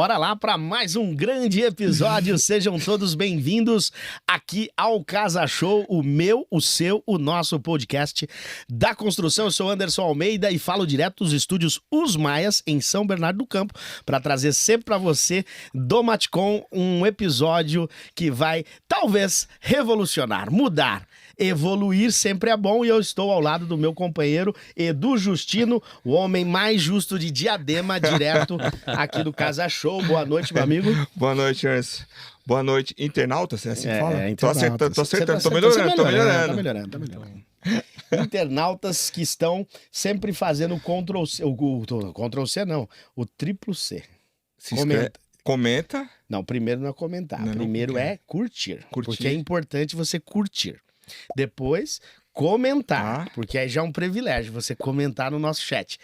Bora lá para mais um grande episódio. Sejam todos bem-vindos aqui ao Casa Show, o meu, o seu, o nosso podcast da construção. Eu sou Anderson Almeida e falo direto dos estúdios Os Maias, em São Bernardo do Campo, para trazer sempre para você do Matcom um episódio que vai talvez revolucionar, mudar. Evoluir sempre é bom e eu estou ao lado do meu companheiro Edu Justino, o homem mais justo de Diadema, direto aqui do Casa Show. Boa noite, meu amigo. Boa noite, Ernst. Boa noite, internautas, é assim que fala? Internautas. Tô acertando, tô melhorando. Tá melhorando. Internautas que estão sempre fazendo o Ctrl-C, o Ctrl-C não, o triplo C. Comenta. Não, primeiro não é comentar, primeiro é curtir, porque é importante você curtir. Depois, comentar, porque aí já é um privilégio você comentar no nosso chat.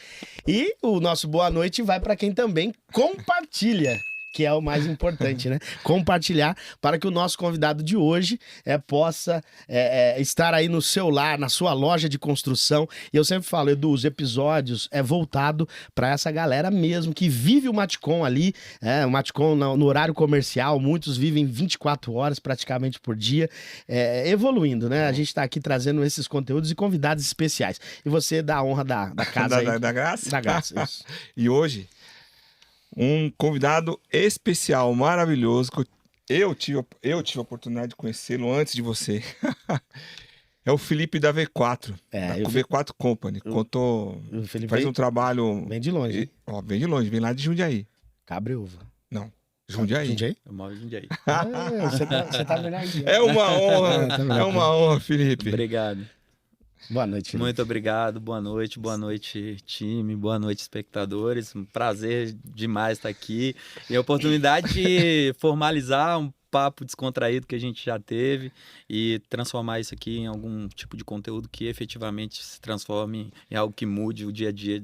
E o nosso boa noite vai para quem também compartilha, que é o mais importante, né? Compartilhar para que o nosso convidado de hoje possa estar aí no seu lar, na sua loja de construção. E eu sempre falo, Edu, os episódios voltado para essa galera mesmo que vive o Matcom ali, o Matcom no horário comercial, muitos vivem 24 horas praticamente por dia, evoluindo, né? A gente está aqui trazendo esses conteúdos e convidados especiais. E você dá a honra da casa aí. Da graça? Da graça, isso. E hoje, um convidado especial, maravilhoso, que eu tive a oportunidade de conhecê-lo antes de você. É o Felipe da V4, da V4 Company. Faz um trabalho... Vem de longe, hein? Vem de longe, vem lá de Jundiaí. Cabreúva. Não, Jundiaí. Jundiaí? Eu moro em Jundiaí. Você tá melhor aqui. É uma honra, é uma honra, Felipe. Obrigado. Boa noite, Felipe. Muito obrigado, boa noite, time, boa noite, espectadores. Um prazer demais estar aqui. E a oportunidade de formalizar um papo descontraído que a gente já teve e transformar isso aqui em algum tipo de conteúdo que efetivamente se transforme em algo que mude o dia a dia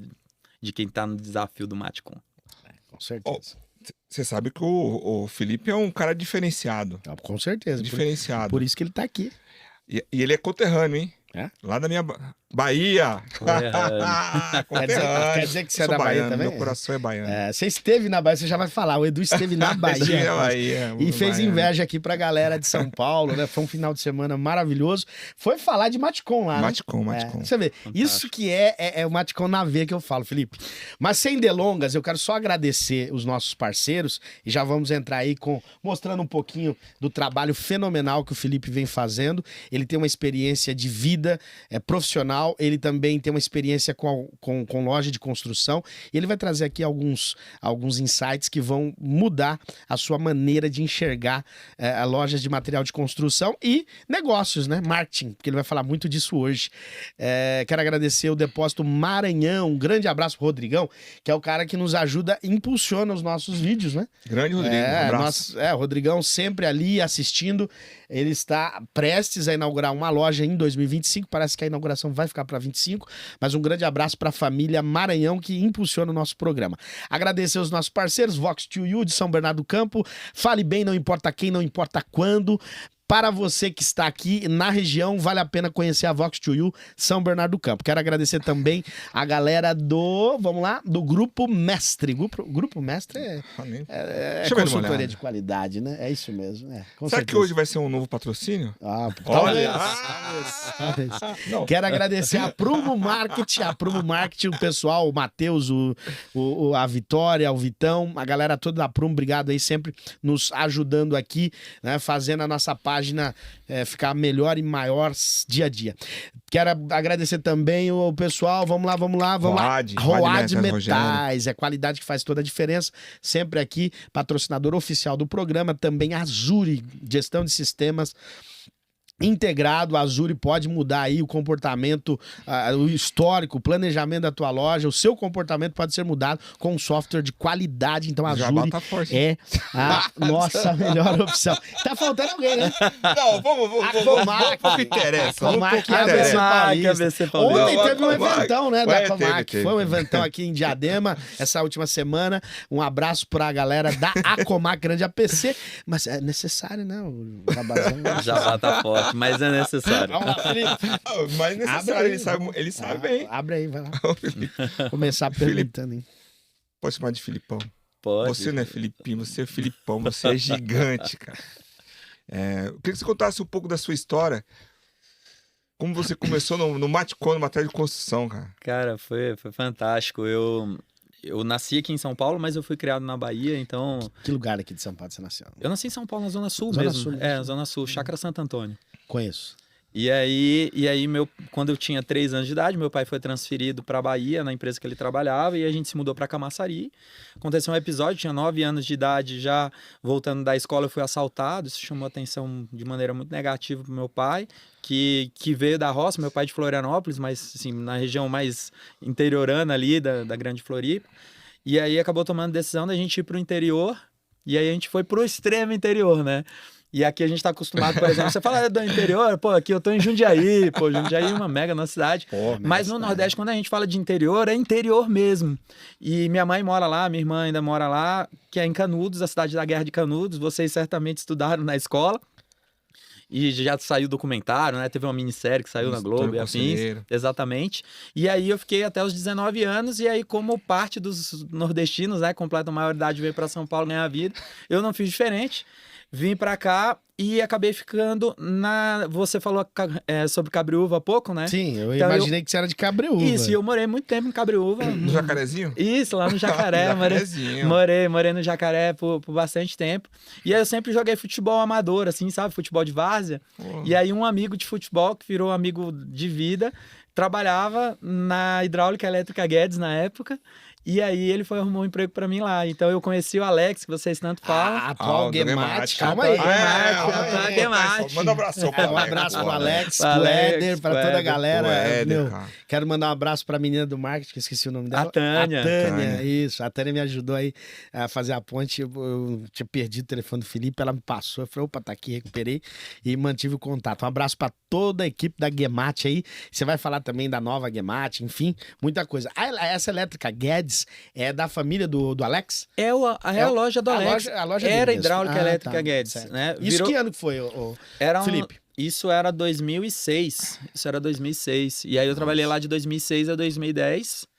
de quem está no desafio do Matcom. Com certeza. Você sabe que o Felipe é um cara diferenciado. Com certeza. Diferenciado. Por isso que ele tá aqui. E ele é conterrâneo, hein? É? Lá da minha Bahia. Quer dizer que você é da Bahia também? Meu coração é baiano. Você esteve na Bahia, você já vai falar. O Edu esteve na Bahia. E fez inveja aqui pra galera de São Paulo, né? Foi um final de semana maravilhoso. Foi falar de Matcom lá, né? Matcom. Você vê, isso que é o Matcom na veia que eu falo, Felipe. Mas sem delongas, eu quero só agradecer os nossos parceiros e já vamos entrar aí mostrando um pouquinho do trabalho fenomenal que o Felipe vem fazendo. Ele tem uma experiência de vida profissional, ele também tem uma experiência com loja de construção e ele vai trazer aqui alguns insights que vão mudar a sua maneira de enxergar lojas de material de construção e negócios, né? Marketing, porque ele vai falar muito disso hoje. Quero agradecer o Depósito Maranhão, um grande abraço pro Rodrigão, que é o cara que nos ajuda e impulsiona os nossos vídeos, né? Grande Rodrigo, um abraço. O Rodrigão sempre ali assistindo, ele está prestes a inaugurar uma loja em 2025, parece que a inauguração vai ficar para 25, mas um grande abraço para a família Maranhão que impulsiona o nosso programa. Agradecer os nossos parceiros, Vox2U de São Bernardo do Campo, Fale Bem, não importa quem, não importa quando. Para você que está aqui na região, vale a pena conhecer a Vox2U São Bernardo do Campo. Quero agradecer também a galera do Grupo Mestre. Grupo Mestre é consultoria de qualidade, né? É isso mesmo. Será que hoje vai ser um novo patrocínio? Olha! Quero agradecer a Prumo Marketing, o pessoal, o Matheus, a Vitória, o Vitão, a galera toda da Prumo, obrigado aí sempre nos ajudando aqui, né? Fazendo a nossa página ficar melhor e maior dia a dia. Quero agradecer também o pessoal, vamos lá. Road Metais, é qualidade que faz toda a diferença, sempre aqui, patrocinador oficial do programa, também a Azuri, gestão de sistemas integrado. A Azuri pode mudar aí o comportamento, o histórico, o planejamento da tua loja, o seu comportamento pode ser mudado com um software de qualidade. Então a Azuri é a nossa melhor opção. Tá faltando alguém, né? Não, vamos pro que interessa. Comac é ABC Paulista. Ontem teve um eventão, né, da Comac. Foi um eventão aqui em Diadema, essa última semana. Um abraço pra galera da Acomac, grande APC. Mas é necessário, né? O Jabá tá forte. Mas é necessário. Vamos lá, Felipe. Mas é necessário, ele sabe bem. Abre aí, vai lá. Começar perguntando, hein? Pode chamar de Filipão. Pode. Você não é Filipinho, você é Filipão, você é gigante, cara. Eu queria que você contasse um pouco da sua história. Como você começou no Matcon, no material de construção, cara. Cara, foi fantástico. Eu nasci aqui em São Paulo, mas eu fui criado na Bahia, então... Que lugar aqui de São Paulo você nasceu? Eu nasci em São Paulo, na Zona Sul Zona mesmo. Sul, Zona Sul, Chácara Santo Antônio. Conheço. E aí quando eu tinha 3 anos de idade, meu pai foi transferido para Bahia, na empresa que ele trabalhava, e a gente se mudou para Camaçari. Aconteceu um episódio, tinha 9 anos de idade, já voltando da escola, eu fui assaltado. Isso chamou atenção de maneira muito negativa para meu pai, que veio da roça, meu pai de Florianópolis, mas assim, na região mais interiorana ali da Grande Floripa. E aí acabou tomando a decisão da gente ir para o interior, e aí a gente foi para o extremo interior, né? E aqui a gente tá acostumado, por exemplo, você fala do interior, pô, aqui eu tô em Jundiaí, pô, Jundiaí é uma mega nossa cidade. Pô, mas no Nordeste, quando a gente fala de interior, é interior mesmo. E minha mãe mora lá, minha irmã ainda mora lá, que é em Canudos, a cidade da Guerra de Canudos. Vocês certamente estudaram na escola. E já saiu documentário, né? Teve uma minissérie que saiu na Globo e afins. Exatamente. E aí eu fiquei até os 19 anos, e aí, como parte dos nordestinos, né? Completa a maioridade, veio para São Paulo ganhar a vida. Eu não fiz diferente. Vim pra cá e acabei ficando na... Você falou sobre Cabreúva há pouco, né? Sim, eu então imaginei que você era de Cabreúva. Isso, e eu morei muito tempo em Cabreúva. No Jacarezinho? Isso, lá no Jacaré. Jacarezinho. Morei no Jacaré por bastante tempo. E aí eu sempre joguei futebol amador, assim, sabe? Futebol de várzea. E aí um amigo de futebol, que virou amigo de vida, trabalhava na Hidráulica Elétrica Guedes na época. E aí ele arrumou um emprego pra mim lá. Então eu conheci o Alex, que vocês tanto falam. Atual Guemate. Calma aí. Atual Guemate. Manda um abraço. Um abraço pro Alex, pro Éder, pra toda a galera. Quero mandar um abraço pra menina do marketing, que eu esqueci o nome dela. A Tânia. Isso. A Tânia me ajudou aí a fazer a ponte. Eu tinha perdido o telefone do Felipe, ela me passou. Eu falei, opa, tá aqui, recuperei e mantive o contato. Um abraço pra toda a equipe da Guemate aí. Você vai falar também da nova Guemate, enfim, muita coisa. Essa elétrica Guedes é da família do Alex? É a loja do Alex. A loja era Hidráulica Elétrica Guedes. Certo. Né? Isso que ano que foi, Felipe? Isso era 2006. E aí eu trabalhei lá de 2006 a 2010.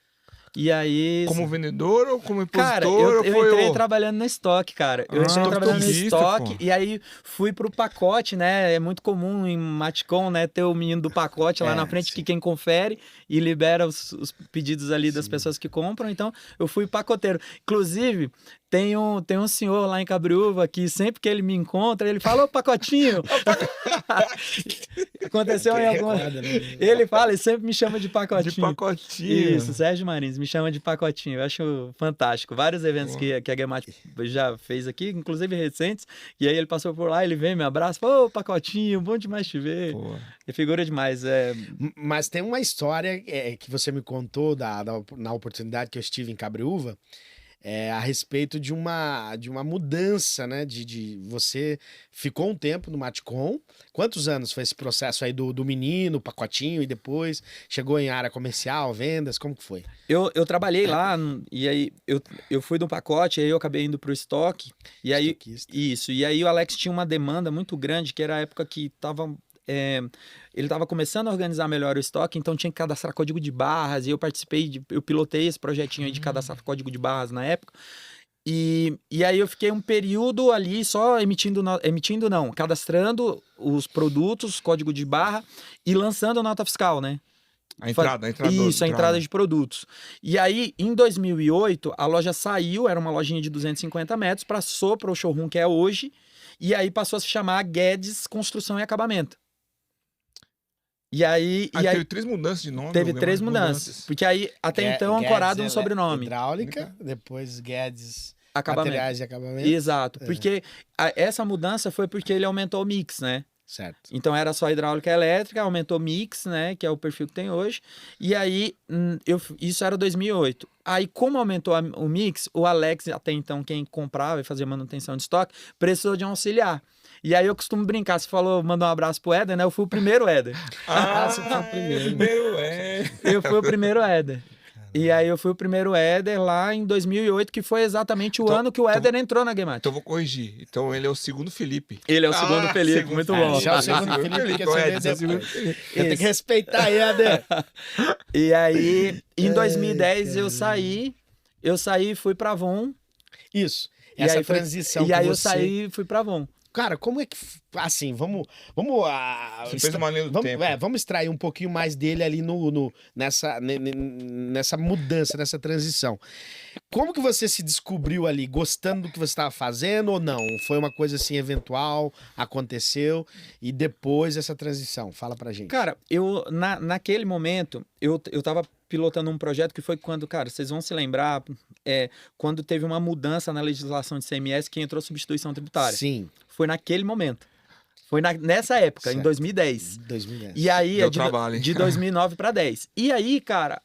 E aí... Como vendedor ou como impositor? Cara, eu entrei trabalhando no estoque, cara. Eu entrei trabalhando no estoque, e aí fui pro pacote, né? É muito comum em Matcon, né? Ter o menino do pacote lá na frente, que quem confere e libera os pedidos ali das pessoas que compram. Então, eu fui pacoteiro. Inclusive, tem um senhor lá em Cabreúva que sempre que ele me encontra, ele fala, ô pacotinho! Aconteceu em alguma... Ele fala e sempre me chama de pacotinho. De pacotinho. Isso, Sérgio Marins me chama de pacotinho. Eu acho fantástico. Vários eventos que a Guemate já fez aqui, inclusive recentes, e aí ele passou por lá, ele vem, me abraça, ô pacotinho, bom demais te ver. É figura demais. Mas tem uma história que você me contou na oportunidade que eu estive em Cabreúva, a respeito de uma mudança, né? De você ficou um tempo no Matcon. Quantos anos foi esse processo aí do menino, pacotinho, e depois chegou em área comercial, vendas? Como que foi? Eu trabalhei lá, e aí eu fui do pacote, aí eu acabei indo pro estoque. E aí, isso. E aí o Alex tinha uma demanda muito grande, que era a época que tava... ele estava começando a organizar melhor o estoque, então tinha que cadastrar código de barras, e eu eu pilotei esse projetinho aí de cadastrar código de barras na época, e aí eu fiquei um período ali só cadastrando os produtos, código de barra, e lançando nota fiscal, né? A entrada. Isso, a entrada de produtos. E aí, em 2008, a loja saiu, era uma lojinha de 250 metros, passou para o showroom que é hoje, e aí passou a se chamar Guedes Construção e Acabamento. E aí teve 3 mudanças de nome? Teve 3 mudanças. Porque aí, até então, ancorado no sobrenome. Hidráulica, depois Guedes Materiais e Acabamento. Exato. Porque essa mudança foi porque ele aumentou o mix, né? Certo. Então era só hidráulica elétrica, aumentou mix, né? Que é o perfil que tem hoje. E aí, isso era 2008. Aí, como aumentou o mix, o Alex, até então, quem comprava e fazia manutenção de estoque, precisou de um auxiliar. E aí eu costumo brincar, você falou, mandou um abraço pro Éder, né? Eu fui o primeiro Éder. Você foi o primeiro. Eu fui o primeiro Éder. E aí eu fui o primeiro Éder lá em 2008, que foi exatamente o ano que o Éder entrou na Guemate. Então eu vou corrigir. Então ele é o segundo Felipe. Ele é o segundo Felipe, muito bom. Já é o segundo Felipe, porque você tem que respeitar aí, Éder. E aí, em 2010 eu saí e fui pra Avon. Isso. E Essa aí foi- transição E que aí eu você... saí e fui pra Avon. Cara, como é que... Assim, vamos Você fez uma linha do tempo. vamos extrair um pouquinho mais dele ali nessa mudança, nessa transição. Como que você se descobriu ali? Gostando do que você estava fazendo ou não? Foi uma coisa assim, eventual, aconteceu, e depois essa transição? Fala pra gente. Cara, naquele momento, eu tava pilotando um projeto que foi quando, cara, vocês vão se lembrar, quando teve uma mudança na legislação de CMS que entrou substituição tributária. Sim, Foi naquele momento. Foi nessa época, em Certo. 2010. 2010. E aí, Deu trabalho, hein? de 2009 para 10. E aí, cara,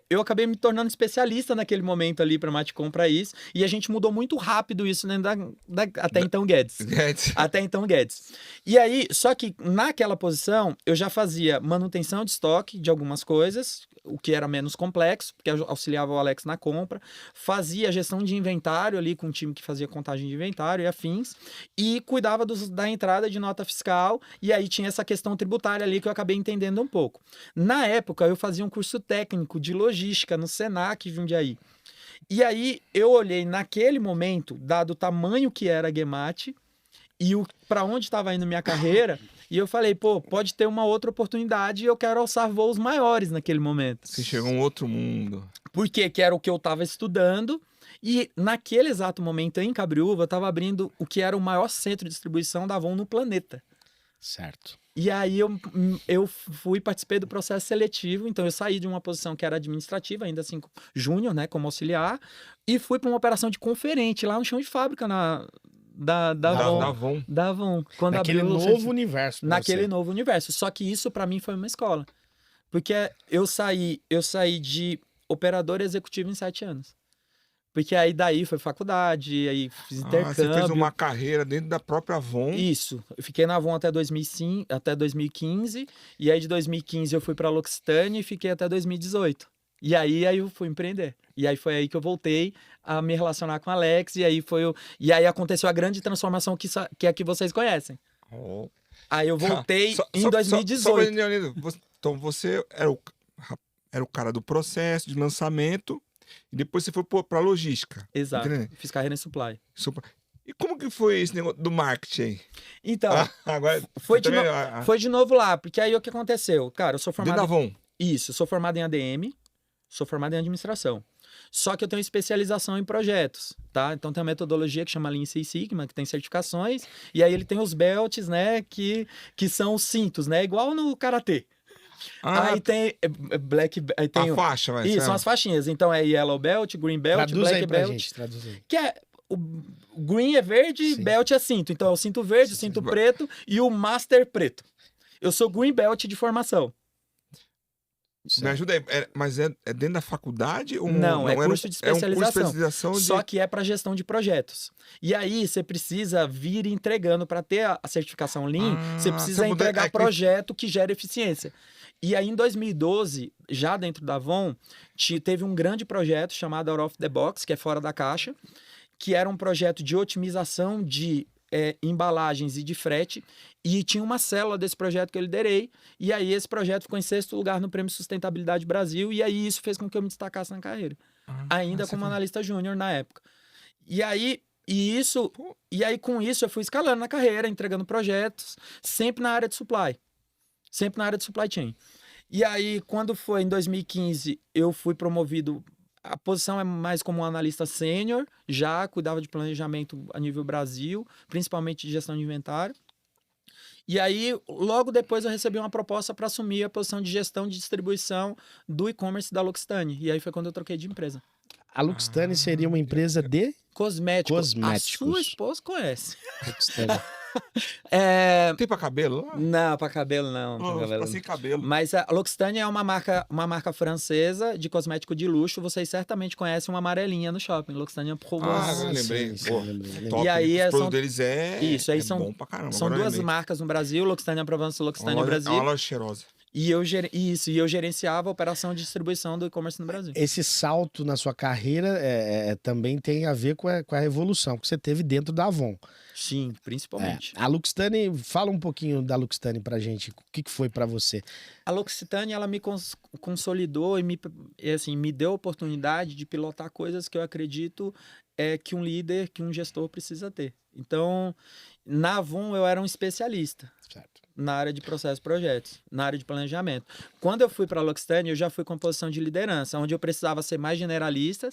eu acabei me tornando especialista naquele momento ali para Matcom para isso. E a gente mudou muito rápido isso, né, até então Guedes. Até então Guedes. E aí, só que naquela posição, eu já fazia manutenção de estoque de algumas coisas, o que era menos complexo, porque eu auxiliava o Alex na compra, fazia gestão de inventário ali com um time que fazia contagem de inventário e afins, e cuidava da entrada de nota fiscal, e aí tinha essa questão tributária ali que eu acabei entendendo um pouco. Na época, eu fazia um curso técnico de logística no Senac Jundiaí. E aí, eu olhei naquele momento, dado o tamanho que era a Gemate, e para onde estava indo minha carreira, e eu falei, pô, pode ter uma outra oportunidade e eu quero alçar voos maiores naquele momento. Você chegou a um outro mundo. Por quê? Que era o que eu estava estudando, e naquele exato momento em Cabriúva, eu estava abrindo o que era o maior centro de distribuição da Avon no planeta. Certo. E aí eu participei do processo seletivo, então eu saí de uma posição que era administrativa, ainda assim júnior, né, como auxiliar, e fui para uma operação de conferente lá no chão de fábrica da Avon. Da Avon. Quando Naquele abriu novo universo. pra naquele você. novo universo. Só que isso para mim foi uma escola. Porque eu saí de operador executivo em 7 anos. Porque aí daí foi faculdade, aí fiz intercâmbio. Você fez uma carreira dentro da própria Avon. Isso. Eu fiquei na Avon até 2005, até 2015, e aí de 2015 eu fui para a L'Occitane e fiquei até 2018. E aí eu fui empreender. E aí foi aí que eu voltei a me relacionar com o Alex, e aí aconteceu a grande transformação que é que vocês conhecem. Oh. Aí eu voltei em Só 2018. pra entender, Leonardo, então você era o cara do processo de lançamento e depois você foi pra logística. Exato. Entendeu? Fiz carreira em supply. E como que foi esse negócio do marketing aí? Então, Agora, foi, você de também- foi de novo lá, porque aí o que aconteceu? Cara, eu sou Dentro da formado... Avon. Isso, eu sou formado em ADM, sou formado em administração. Só que eu tenho especialização em projetos, tá? Então tem uma metodologia que chama Lean Six Sigma, que tem certificações, e aí ele tem os belts, né, que são os cintos, né, igual no karatê. Aí tem aí tem a faixa, vai. isso, são as faixinhas. Então é Yellow Belt, Green Belt, Traduz Black aí pra Belt. gente, traduz aí. Que é o green é verde, Sim. belt é cinto. Então é o cinto verde, o cinto preto e o master preto. Eu sou green belt de formação. Me ajuda aí. Mas é dentro da faculdade? Ou Não, é era curso de É um curso de especialização. especialização de... Só que é para gestão de projetos. E aí você precisa vir entregando para ter a certificação Lean, você precisa entregar projeto que gera eficiência. E aí em 2012, já dentro da Avon, teve um grande projeto chamado Out of the Box, que é fora da caixa, que era um projeto de otimização de embalagens e de frete, e tinha uma célula desse projeto que eu liderei, e aí esse projeto ficou em 6º lugar no Prêmio Sustentabilidade Brasil, e aí isso fez com que eu me destacasse na carreira, ainda como analista júnior na época. E aí com isso eu fui escalando na carreira, entregando projetos, sempre na área de supply chain. E aí, quando foi em 2015, eu fui promovido. A posição é mais como um analista sênior, já cuidava de planejamento a nível Brasil, principalmente de gestão de inventário. E aí, logo depois, eu recebi uma proposta para assumir a posição de gestão de distribuição do e-commerce da L'Occitane. E aí foi quando eu troquei de empresa. A L'Occitane seria uma empresa de Cosméticos. Cosméticos. A sua esposa conhece. L'Occitane. Tem pra cabelo lá? Não, para cabelo não. Pra sem cabelo. Mas a L'Occitane é uma marca francesa de cosmético de luxo. Vocês certamente conhecem uma amarelinha no shopping. L'Occitane Provence. Eu lembrei. sim, Pô, lembrei. top. E aí, Os produtos deles Isso, aí é são- bom pra caramba. São Agora eu 2 lembrei. marcas no Brasil, L'Occitane Provence e L'Occitane É Brasil. uma loja cheirosa. E eu gerenciava a operação de distribuição do e-commerce no Brasil. Esse salto na sua carreira também tem a ver com a evolução que você teve dentro da Avon. Sim, principalmente. A L'Occitane, fala um pouquinho da L'Occitane pra gente. O que foi pra você? A L'Occitane, ela me consolidou e me deu a oportunidade de pilotar coisas que eu acredito que um líder, que um gestor precisa ter. Então, na Avon eu era um especialista. Certo. Na área de processos e projetos, na área de planejamento. Quando eu fui para a L'Occitane, eu já fui com a posição de liderança, onde eu precisava ser mais generalista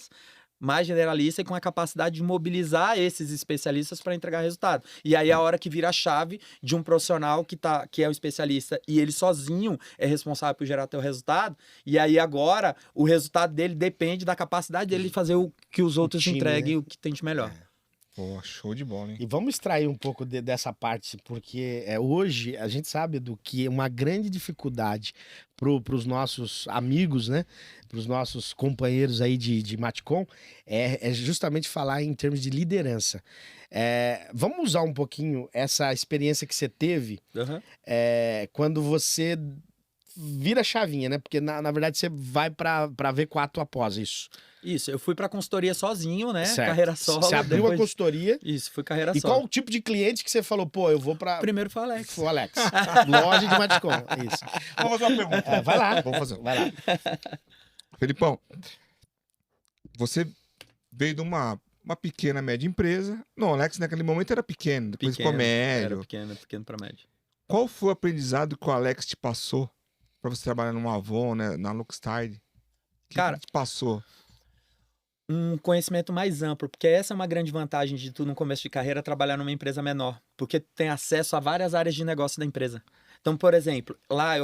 e com a capacidade de mobilizar esses especialistas para entregar resultado. E aí a hora que vira a chave de um profissional que é o especialista e ele sozinho é responsável por gerar teu resultado, e aí agora o resultado dele depende da capacidade dele fazer o que os outros time, entreguem, né? o que tem de melhor. Pô, show de bola, hein? E vamos extrair um pouco dessa parte, porque hoje a gente sabe do que uma grande dificuldade para os nossos amigos, né? Para os nossos companheiros aí de Matcom, é justamente falar em termos de liderança. Vamos usar um pouquinho essa experiência que você teve Uhum. quando você vira a chavinha, né? Porque na verdade você vai para V4 após isso. Isso, eu fui para consultoria sozinho, né? Certo. Carreira solo. Você abriu a consultoria. Isso, fui carreira E solo. qual o tipo de cliente que você falou, pô, eu vou para... Primeiro foi o Alex. Foi o Alex. Loja de Matcom. Isso. Vamos fazer uma pergunta. Vai lá. Vamos fazer. Vai lá. Felipão, você veio de uma pequena, média empresa. Não, o Alex naquele momento era pequeno, depois ficou médio. Era pequeno para médio. Qual foi o aprendizado que o Alex te passou para você trabalhar numa Avon, né, na Luxtide? O que Cara, ele te passou? Um conhecimento mais amplo, porque essa é uma grande vantagem de tu, no começo de carreira, trabalhar numa empresa menor, porque tu tem acesso a várias áreas de negócio da empresa. Então, por exemplo, lá,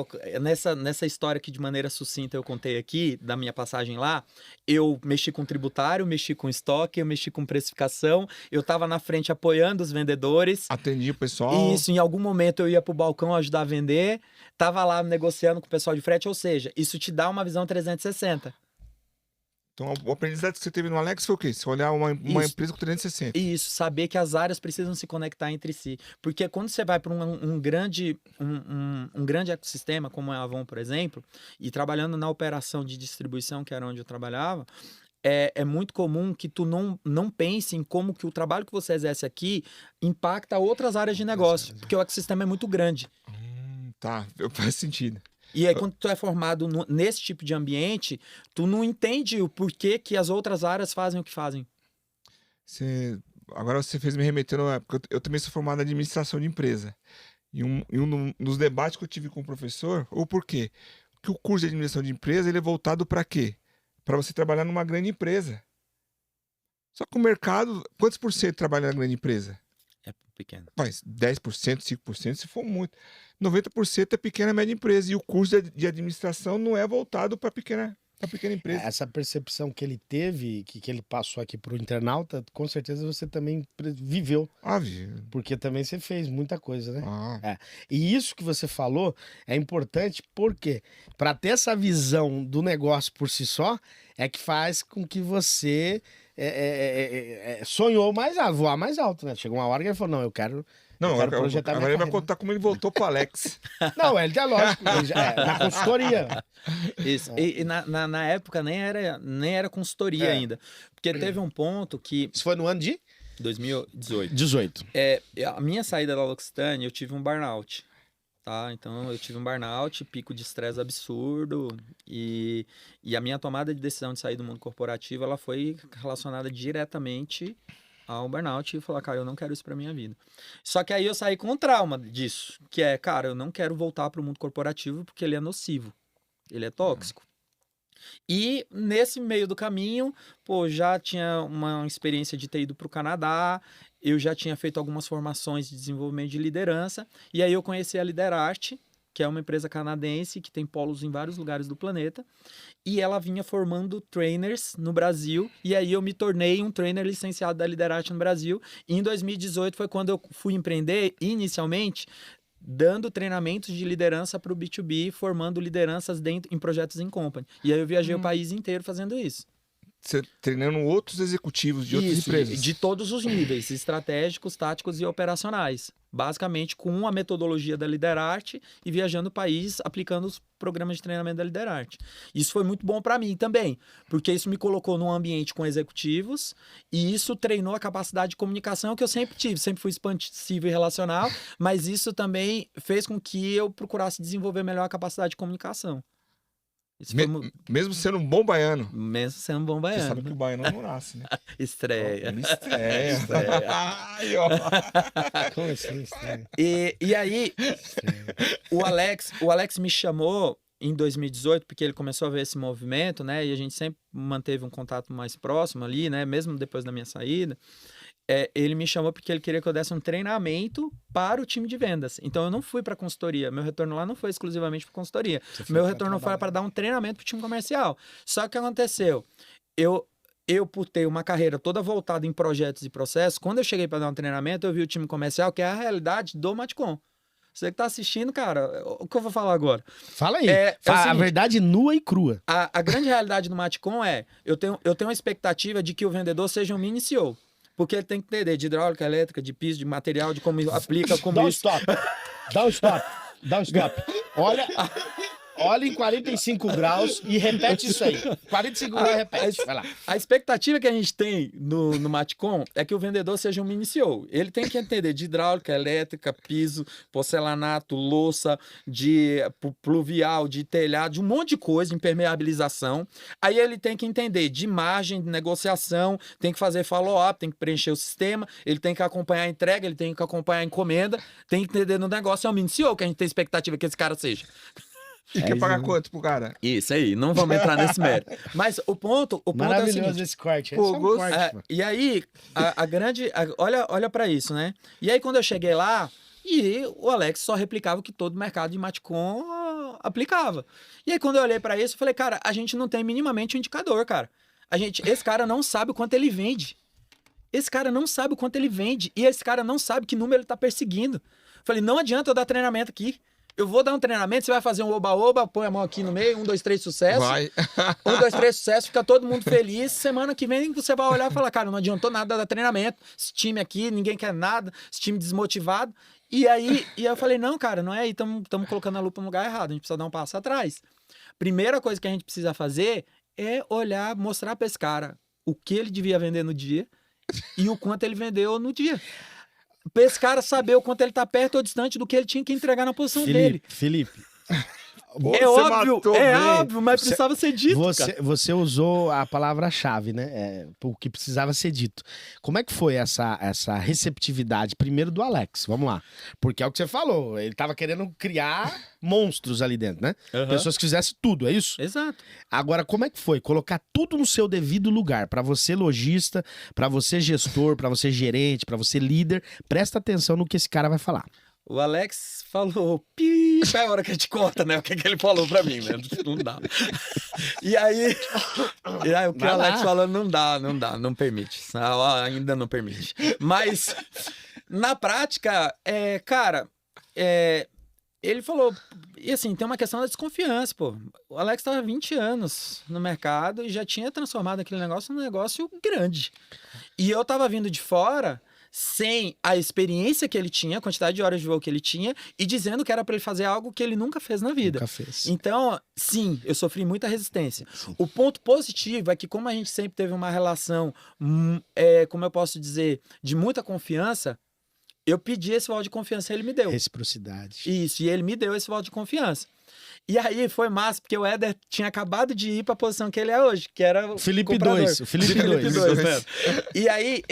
nessa história que de maneira sucinta eu contei aqui, da minha passagem lá, eu mexi com tributário, mexi com estoque, eu mexi com precificação, eu estava na frente apoiando os vendedores. Atendi o pessoal. Isso, em algum momento eu ia pro balcão ajudar a vender, tava lá negociando com o pessoal de frete, ou seja, isso te dá uma visão 360. Então, o aprendizado que você teve no Alex foi o quê? Você olhar uma empresa com 360. Isso, saber que as áreas precisam se conectar entre si. Porque quando você vai para um grande ecossistema, como é a Avon, por exemplo, e trabalhando na operação de distribuição, que era onde eu trabalhava, é muito comum que tu não pense em como que o trabalho que você exerce aqui impacta outras áreas de negócio. Porque o ecossistema é muito grande. Tá, faz sentido. E aí, quando tu é formado nesse tipo de ambiente, tu não entende o porquê que as outras áreas fazem o que fazem. Agora você fez me remeter, porque eu também sou formado em administração de empresa. E um dos debates que eu tive com o professor, ou por quê? Porque o curso de administração de empresa ele é voltado para quê? Para você trabalhar numa grande empresa. Só que o mercado, quantos por cento trabalha na grande empresa? É pequeno. Mas 10%, 5%, se for muito. 90% é pequena e média empresa. E o curso de administração não é voltado para pequena empresa. Essa percepção que ele teve, que ele passou aqui pro internauta, com certeza você também viveu. Viu. Porque também você fez muita coisa, né? Ah. E isso que você falou é importante porque para ter essa visão do negócio por si só, é que faz com que você sonhou mais alto, voar mais alto, né? Chegou uma hora que ele falou, não, eu quero... Não, projetar agora ele vai contar como ele voltou pro Alex. Não, ele é lógico. Na consultoria. Isso. E na época nem era consultoria ainda. Porque teve um ponto que... Isso foi no ano de? 2018. 18. A minha saída da L'Occitane, eu tive um burnout. Tá? Então, eu tive um burnout, pico de estresse absurdo. E a minha tomada de decisão de sair do mundo corporativo, ela foi relacionada diretamente ao burnout e falar, cara, eu não quero isso pra minha vida. Só que aí eu saí com um trauma disso, que é, cara, eu não quero voltar pro mundo corporativo porque ele é nocivo, ele é tóxico. E nesse meio do caminho, já tinha uma experiência de ter ido pro Canadá, eu já tinha feito algumas formações de desenvolvimento de liderança, e aí eu conheci a Liderarte, que é uma empresa canadense que tem polos em vários lugares do planeta, e ela vinha formando trainers no Brasil, e aí eu me tornei um trainer licenciado da Liderarte no Brasil, e em 2018 foi quando eu fui empreender, inicialmente, dando treinamentos de liderança para o B2B, formando lideranças em projetos em company. E aí eu viajei o país inteiro fazendo isso. Você treinando outros executivos de outras empresas. De todos os níveis, estratégicos, táticos e operacionais. Basicamente com a metodologia da Liderarte e viajando o país aplicando os programas de treinamento da Liderarte. Isso foi muito bom para mim também, porque isso me colocou num ambiente com executivos e isso treinou a capacidade de comunicação que eu sempre tive. Sempre fui expansivo e relacional, mas isso também fez com que eu procurasse desenvolver melhor a capacidade de comunicação. Isso foi Mesmo sendo um bom baiano. mesmo sendo um bom Você baiano. sabe que o baiano não nasce, né? Estreia. Ele estreia. Estreia. Ai, ó. Como assim? Estranho? E aí, Estranho. o Alex me chamou em 2018, porque ele começou a ver esse movimento, né? E a gente sempre manteve um contato mais próximo ali, né? Mesmo depois da minha saída. Ele me chamou porque ele queria que eu desse um treinamento para o time de vendas. Então eu não fui para consultoria. Meu retorno lá não foi exclusivamente para consultoria. Você foi Meu pra retorno foi trabalhar. para dar um treinamento para o time comercial. Só que o que aconteceu? Eu por ter uma carreira toda voltada em projetos e processos, quando eu cheguei para dar um treinamento, eu vi o time comercial, que é a realidade do Matcom. Você que tá assistindo, cara, o que eu vou falar agora? Fala aí. É o A seguinte, verdade nua e crua. a grande realidade do Matcom eu tenho uma expectativa de que o vendedor seja um mini CEO. Porque ele tem que entender de hidráulica, elétrica, de piso, de material, de como aplica, como Dá um isso. stop. Dá um stop. Dá um stop. Olha em 45 graus e repete isso aí. 45 graus e repete. Vai lá. A expectativa que a gente tem no Matcom é que o vendedor seja um mini CEO. Ele tem que entender de hidráulica, elétrica, piso, porcelanato, louça, de pluvial, de telhado, de um monte de coisa, impermeabilização. Aí ele tem que entender de margem, de negociação, tem que fazer follow-up, tem que preencher o sistema, ele tem que acompanhar a entrega, ele tem que acompanhar a encomenda, tem que entender no negócio. É um mini CEO que a gente tem expectativa que esse cara seja. E quer pagar quanto pro cara? Isso aí, não vamos entrar nesse mérito. Mas o ponto é o Maravilhoso seguinte. esse corte. Pô, Esse é um gosto. corte, mano. E aí, olha para isso, né? E aí, quando eu cheguei lá, o Alex só replicava o que todo mercado de Matcom aplicava. E aí, quando eu olhei para isso, eu falei, cara, a gente não tem minimamente um indicador, cara. Esse cara não sabe o quanto ele vende. Esse cara não sabe o quanto ele vende. E esse cara não sabe que número ele tá perseguindo. Eu falei, não adianta eu dar treinamento aqui. Eu vou dar um treinamento, você vai fazer um oba-oba, põe a mão aqui no meio, 1, 2, 3, sucesso. Vai. 1, 2, 3, sucesso, fica todo mundo feliz. Semana que vem você vai olhar e falar, cara, não adiantou nada dar treinamento. Esse time aqui, ninguém quer nada, esse time desmotivado. E aí eu falei, não, cara, não é aí, estamos colocando a lupa no lugar errado, a gente precisa dar um passo atrás. Primeira coisa que a gente precisa fazer é olhar, mostrar para esse cara o que ele devia vender no dia e o quanto ele vendeu no dia. Pra esse cara saber o quanto ele tá perto ou distante do que ele tinha que entregar na posição dele. Felipe, É Você óbvio, matou é bem. óbvio, mas precisava ser dito, cara. você usou a palavra-chave, né? O que precisava ser dito. Como é que foi essa receptividade, primeiro do Alex? Vamos lá. Porque é o que você falou, ele tava querendo criar monstros ali dentro, né? Aham. Pessoas que fizessem tudo, é isso? Exato. Agora, como é que foi? Colocar tudo no seu devido lugar. Pra você lojista, pra você gestor, pra você gerente, pra você líder. Presta atenção no que esse cara vai falar. O Alex falou, pi, é a hora que a gente corta, né? O que ele falou pra mim, né? Não dá. E aí o que Vai o Alex lá. falou, não dá, não permite. Ainda não permite. Mas, na prática, cara, ele falou, e assim, tem uma questão da desconfiança, pô. O Alex estava 20 anos no mercado e já tinha transformado aquele negócio num negócio grande. E eu tava vindo de fora sem a experiência que ele tinha, a quantidade de horas de voo que ele tinha, e dizendo que era para ele fazer algo que ele nunca fez na vida. Nunca fez. Então, sim, eu sofri muita resistência. Sim. O ponto positivo é que, como a gente sempre teve uma relação, como eu posso dizer, de muita confiança, eu pedi esse voto de confiança e ele me deu. Reciprocidade. Isso, e ele me deu esse voto de confiança. E aí foi massa, porque o Éder tinha acabado de ir para a posição que ele é hoje, que era o Felipe comprador. 2. O Felipe Felipe 2. 2, né? E aí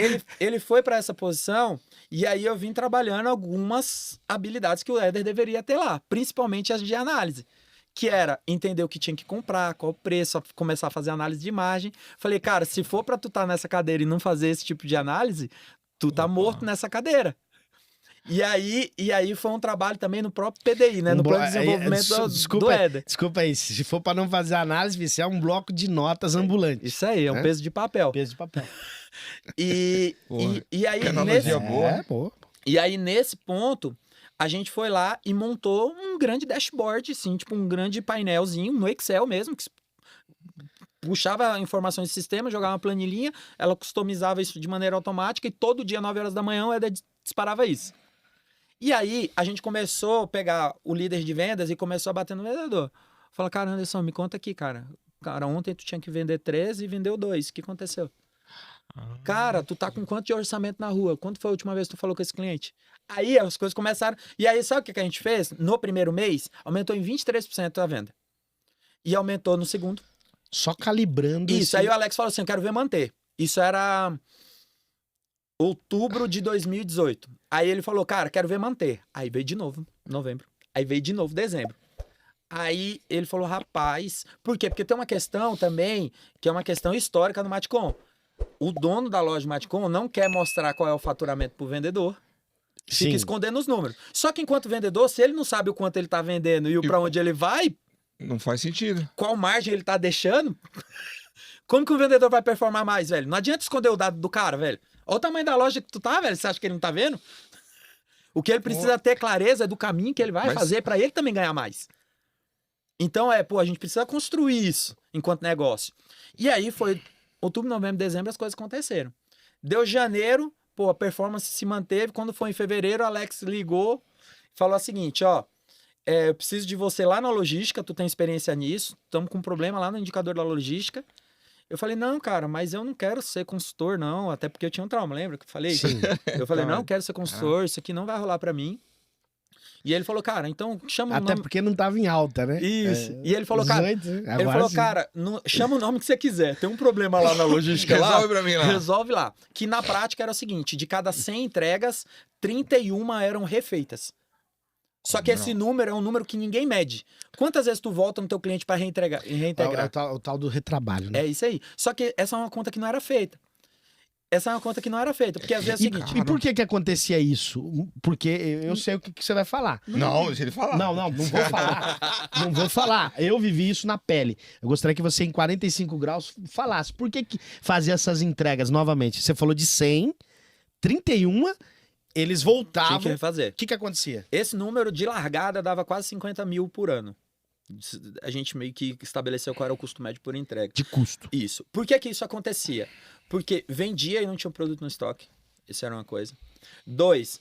ele foi para essa posição e aí eu vim trabalhando algumas habilidades que o Éder deveria ter lá, principalmente as de análise, que era entender o que tinha que comprar, qual o preço, começar a fazer análise de imagem. Falei, cara, se for para tu estar nessa cadeira e não fazer esse tipo de análise, tu tá morto nessa cadeira. E aí foi um trabalho também no próprio PDI, né? No plano de desenvolvimento do Éder. Desculpa aí, se for para não fazer análise, isso é um bloco de notas ambulante. Isso aí, é um Né? peso de papel. Peso de papel. E aí, que analogia boa. boa. e aí, nesse ponto, a gente foi lá e montou um grande dashboard, assim, tipo um grande painelzinho no Excel mesmo, que puxava informações do sistema, jogava uma planilhinha, ela customizava isso de maneira automática e todo dia, 9 horas da manhã, o Éder disparava isso. E aí, a gente começou a pegar o líder de vendas e começou a bater no vendedor. Fala, cara, Anderson, me conta aqui, cara. Cara, ontem tu tinha que vender 13 e vendeu 2. O que aconteceu? Cara, tu tá com quanto de orçamento na rua? Quanto foi a última vez que tu falou com esse cliente? Aí as coisas começaram... E aí, sabe o que a gente fez? No primeiro mês, aumentou em 23% a venda. e aumentou no segundo. Só calibrando Isso, aí o Alex falou assim, eu quero ver manter. Isso era outubro de 2018. Aí ele falou, cara, quero ver manter. Aí veio de novo, novembro. Aí veio de novo, dezembro. Aí ele falou, rapaz... Por quê? Porque tem uma questão também, que é uma questão histórica no Matcom. O dono da loja Matcom não quer mostrar qual é o faturamento pro vendedor. Fica Sim. escondendo os números. Só que enquanto vendedor, se ele não sabe o quanto ele tá vendendo e para onde ele vai, Não faz sentido. qual margem ele tá deixando, como que o vendedor vai performar mais, velho? Não adianta esconder o dado do cara, velho. Olha o tamanho da loja que tu tá, velho. Você acha que ele não tá vendo? O que ele precisa ter clareza é do caminho que ele vai fazer para ele também ganhar mais. Então a gente precisa construir isso enquanto negócio. E aí foi outubro, novembro, dezembro, as coisas aconteceram. Deu janeiro, a performance se manteve. Quando foi em fevereiro, o Alex ligou, falou o seguinte, ó, eu preciso de você lá na logística, tu tem experiência nisso, estamos com um problema lá no indicador da logística. Eu falei, não, cara, mas eu não quero ser consultor, não, até porque eu tinha um trauma, lembra que eu falei? Sim. Eu falei, não, eu quero ser consultor, isso aqui não vai rolar pra mim. E ele falou, cara, então chama o Até nome... porque não tava em alta, né? Isso. E ele falou, cara, 18, ele falou, sim. cara, chama o nome que você quiser. Tem um problema lá na logística lá. Resolve pra mim lá. Resolve lá. Que na prática era o seguinte, de cada 100 entregas, 31 eram refeitas. Só que esse número é um número que ninguém mede. Quantas vezes tu volta no teu cliente para reintegrar? É o tal do retrabalho, né? É isso aí. Só que essa é uma conta que não era feita. Porque às vezes é o seguinte... E por que acontecia isso? Porque eu sei o que você vai falar. Não, deixa ele falar. Não vou falar. Não vou falar. Eu vivi isso na pele. Eu gostaria que você, em 45 graus, falasse. Por que fazia essas entregas novamente? Você falou de 100, 31, eles voltavam. Tinha que refazer. O que acontecia? Esse número de largada dava quase 50 mil por ano. A gente meio que estabeleceu qual era o custo médio por entrega. De custo. Isso. Por que isso acontecia? Porque vendia e não tinha o produto no estoque. Isso era uma coisa. 2,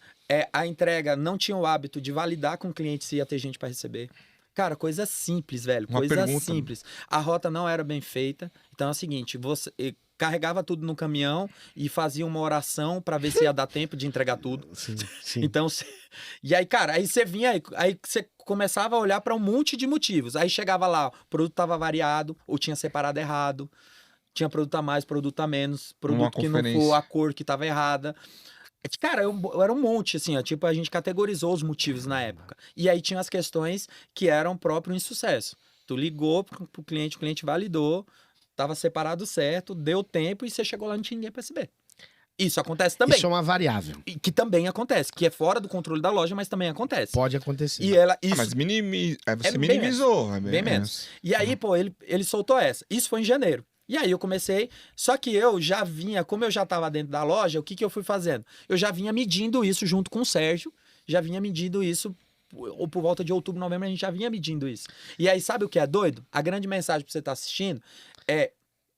a entrega não tinha o hábito de validar com o cliente se ia ter gente para receber. Cara, coisa simples, velho. Coisa simples. A rota não era bem feita. Então é o seguinte, você carregava tudo no caminhão e fazia uma oração para ver se ia dar tempo de entregar tudo. Sim. Então, e aí, cara, aí você vinha, aí você começava a olhar para um monte de motivos. Aí chegava lá, o produto estava variado, ou tinha separado errado, tinha produto a mais, produto a menos, produto que não for a cor que estava errada. Cara, era um monte, assim, ó, tipo, a gente categorizou os motivos na época. E aí tinha as questões que eram próprio insucesso. Tu ligou pro cliente, o cliente validou, tava separado certo, deu tempo e você chegou lá e não tinha ninguém para receber. Isso acontece também. Isso é uma variável. E que também acontece, que é fora do controle da loja, mas também acontece. Pode acontecer. E ela, isso, Mas você bem minimizou. bem menos. E aí, ele soltou essa. Isso foi em janeiro. E aí eu comecei, só que eu já vinha, como eu já estava dentro da loja, o que eu fui fazendo? Eu já vinha medindo isso junto com o Sérgio, já vinha medindo isso, ou por volta de outubro, novembro, a gente já vinha medindo isso. E aí, sabe o que é doido? A grande mensagem para você estar assistindo é,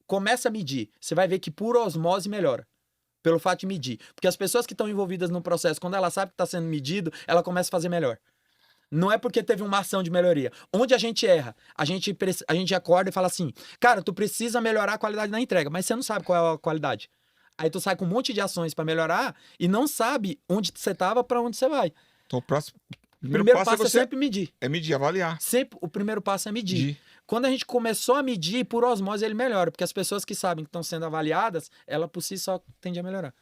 começa a medir, você vai ver que por osmose melhora. Pelo fato de medir. Porque as pessoas que estão envolvidas no processo, quando ela sabe que está sendo medido, ela começa a fazer melhor. Não é porque teve uma ação de melhoria. Onde a gente erra? A gente acorda e fala assim, cara, tu precisa melhorar a qualidade da entrega, mas você não sabe qual é a qualidade. Aí tu sai com um monte de ações para melhorar e não sabe onde você estava para onde você vai. Então o primeiro passo é sempre medir. É medir, avaliar. Sempre o primeiro passo é medir. Quando a gente começou a medir, por osmose ele melhora, porque as pessoas que sabem que estão sendo avaliadas, ela por si só tende a melhorar.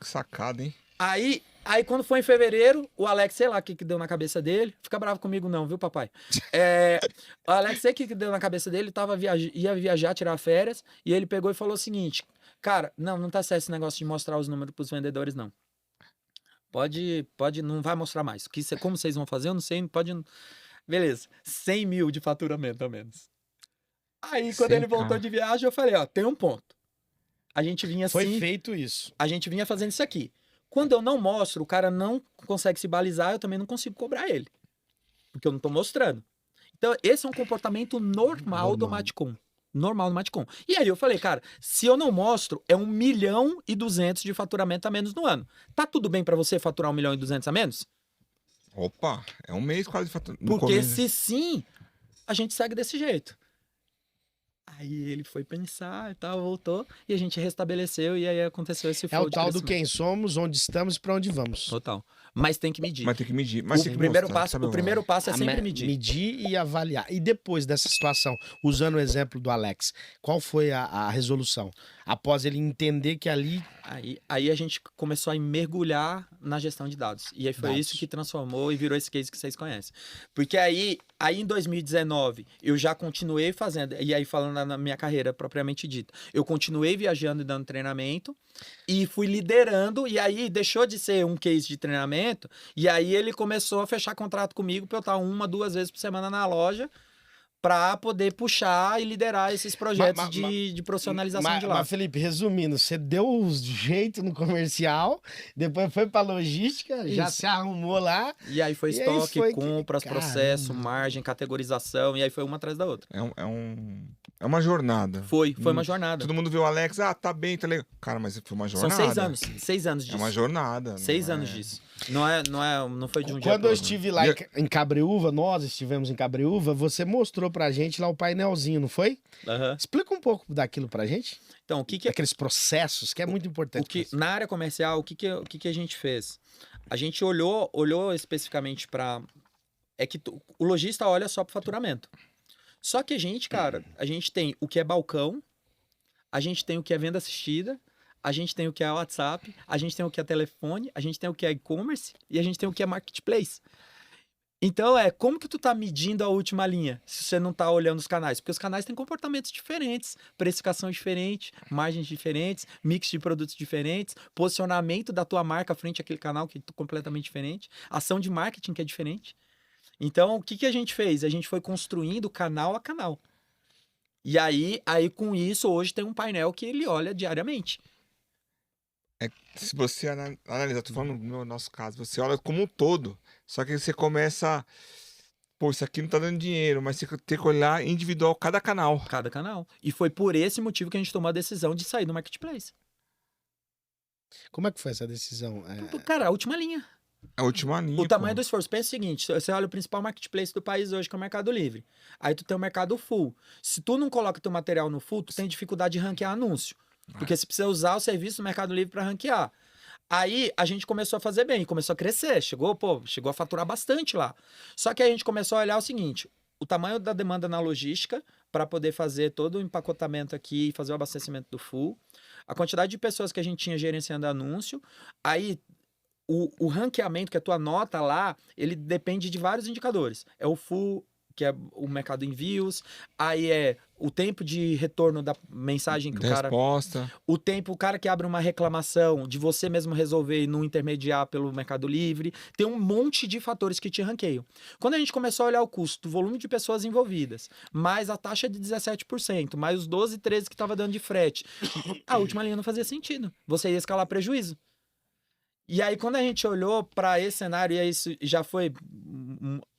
Que sacada, hein? Aí quando foi em fevereiro, o Alex, sei lá o que deu na cabeça dele. Fica bravo comigo não, viu, papai? O Alex, sei o que deu na cabeça dele, ia viajar, tirar férias, e ele pegou e falou o seguinte, cara, não tá certo esse negócio de mostrar os números pros vendedores, não. Pode, não vai mostrar mais. Como vocês vão fazer, eu não sei, pode... Beleza, 100 mil de faturamento a menos. Aí, quando ele voltou de viagem, eu falei, ó, tem um ponto. A gente vinha assim... Foi feito isso. A gente vinha fazendo isso aqui. Quando eu não mostro, o cara não consegue se balizar, eu também não consigo cobrar ele. Porque eu não tô mostrando. Então, esse é um comportamento normal do Matcom. Normal do Matcom. E aí eu falei, cara, se eu não mostro, é 1.200.000 de faturamento a menos no ano. Tá tudo bem pra você faturar 1.200.000 a menos? Opa, é um mês quase de faturamento. Porque se sim, a gente segue desse jeito. Aí ele foi pensar e tal, voltou, e a gente restabeleceu, e aí aconteceu esse É flow o de tal do crescimento. quem somos, onde estamos e pra onde vamos. Total. Mas tem que medir. Mas tem que medir. Mas tem que mostrar, sabe, O primeiro passo é sempre medir. Medir e avaliar. E depois dessa situação, usando o exemplo do Alex, qual foi a resolução? Após ele entender que ali... Aí a gente começou a mergulhar na gestão de dados. E aí foi Dados. isso que transformou e virou esse case que vocês conhecem. Porque aí em 2019, eu já continuei fazendo, e aí falando na minha carreira propriamente dita, eu continuei viajando e dando treinamento, e fui liderando, e aí deixou de ser um case de treinamento, e aí ele começou a fechar contrato comigo para eu estar 1, 2 vezes por semana na loja, para poder puxar e liderar esses projetos de profissionalização de lá. Mas, Felipe, resumindo, você deu o jeito no comercial, depois foi pra logística, já Isso. se arrumou lá. E aí foi E aí estoque, foi compras, caramba. processo, margem, categorização, e aí foi uma atrás da outra. É uma jornada. Foi uma jornada. Todo mundo vê o Alex, tá bem, tá legal. Cara, mas foi uma São jornada. 6 anos É disso. uma jornada. 6 não anos é- disso. Não foi de um dia Quando pro eu outro. estive lá em Cabreúva, nós estivemos em Cabreúva, você mostrou pra gente lá o painelzinho, não foi? Aham. Explica um pouco daquilo pra gente. Então, o que Daqueles processos, que é muito importante. na área comercial, o que a gente fez? A gente olhou especificamente para... É que o lojista olha só para faturamento. Só que a gente, cara, a gente tem o que é balcão, a gente tem o que é venda assistida, a gente tem o que é WhatsApp, a gente tem o que é telefone, a gente tem o que é e-commerce e a gente tem o que é marketplace. Então, como que tu tá medindo a última linha, se você não tá olhando os canais? Porque os canais têm comportamentos diferentes, precificação diferente, margens diferentes, mix de produtos diferentes, posicionamento da tua marca frente àquele canal que é completamente diferente, ação de marketing que é diferente. Então, o que a gente fez? A gente foi construindo canal a canal. E aí com isso, hoje tem um painel que ele olha diariamente. Se você analisar, tô falando no nosso caso, você olha como um todo. Só que você começa. Pô, isso aqui não tá dando dinheiro, mas você tem que olhar individual cada canal. Cada canal. E foi por esse motivo que a gente tomou a decisão de sair do marketplace. Como é que foi essa decisão? Cara, a última linha. A última linha. O tamanho pô. do esforço. Pensa o seguinte, você olha o principal marketplace do país hoje, que é o Mercado Livre. Aí tu tem o Mercado Full. Se tu não coloca teu material no Full, tu tem dificuldade de ranquear anúncio. Porque você precisa usar o serviço do Mercado Livre para ranquear. Aí a gente começou a fazer bem, começou a crescer, chegou a faturar bastante lá. Só que a gente começou a olhar o seguinte, o tamanho da demanda na logística para poder fazer todo o empacotamento aqui e fazer o abastecimento do Full, a quantidade de pessoas que a gente tinha gerenciando anúncio, aí o ranqueamento, que a tua nota lá, ele depende de vários indicadores. É o Full, que é o mercado envios, aí é o tempo de retorno da mensagem que o cara... Resposta. O cara que abre uma reclamação, de você mesmo resolver e não intermediar pelo Mercado Livre. Tem um monte de fatores que te ranqueiam. Quando a gente começou a olhar o custo, o volume de pessoas envolvidas, mais a taxa de 17%, mais os 12, 13 que estava dando de frete, a última linha não fazia sentido. Você ia escalar prejuízo. E aí, quando a gente olhou para esse cenário, e isso já foi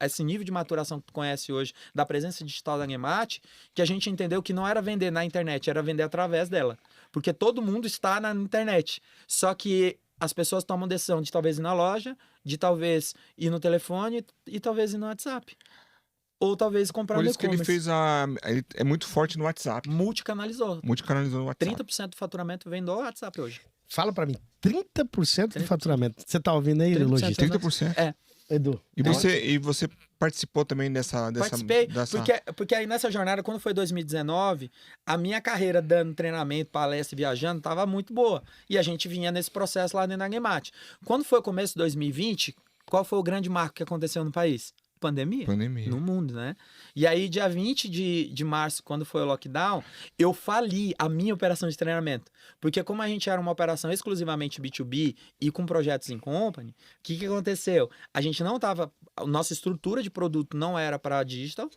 esse nível de maturação que tu conhece hoje, da presença digital da Ngemate, que a gente entendeu que não era vender na internet, era vender através dela. Porque todo mundo está na internet. Só que as pessoas tomam decisão de talvez ir na loja, de talvez ir no telefone e talvez ir no WhatsApp. Ou talvez comprar Por no isso que ele e-commerce. fez Ele é muito forte no WhatsApp. Multicanalizou. Multicanalizou no WhatsApp. 30% do faturamento vem do WhatsApp hoje. Fala pra mim, 30% do faturamento. Você tá ouvindo aí, 30%. lojista? 30%. É. Edu. E você participou também dessa... Participei, porque aí nessa jornada, quando foi 2019, a minha carreira dando treinamento, palestra e viajando, tava muito boa. E a gente vinha nesse processo lá dentro da Ngemate. Quando foi o começo de 2020, qual foi o grande marco que aconteceu no país? Pandemia. No mundo, né? E aí, dia 20 de março, quando foi o lockdown, eu fali a minha operação de treinamento. Porque como a gente era uma operação exclusivamente B2B e com projetos em company, o que aconteceu? A gente não tava... A nossa estrutura de produto não era para digital.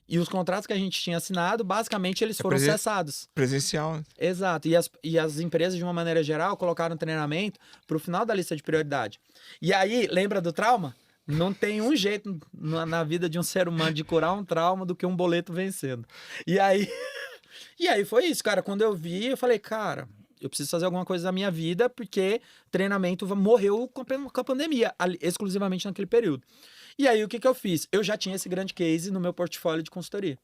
E os contratos que a gente tinha assinado, basicamente, eles foram cessados. Presencial, né? Exato. E as empresas, de uma maneira geral, colocaram treinamento para o final da lista de prioridade. E aí, lembra do trauma? Não tem um jeito na vida de um ser humano de curar um trauma do que um boleto vencendo. E aí foi isso, cara. Quando eu vi, eu falei, cara, eu preciso fazer alguma coisa da minha vida, porque treinamento morreu com a pandemia, exclusivamente naquele período. E aí, o que eu fiz? Eu já tinha esse grande case no meu portfólio de consultoria.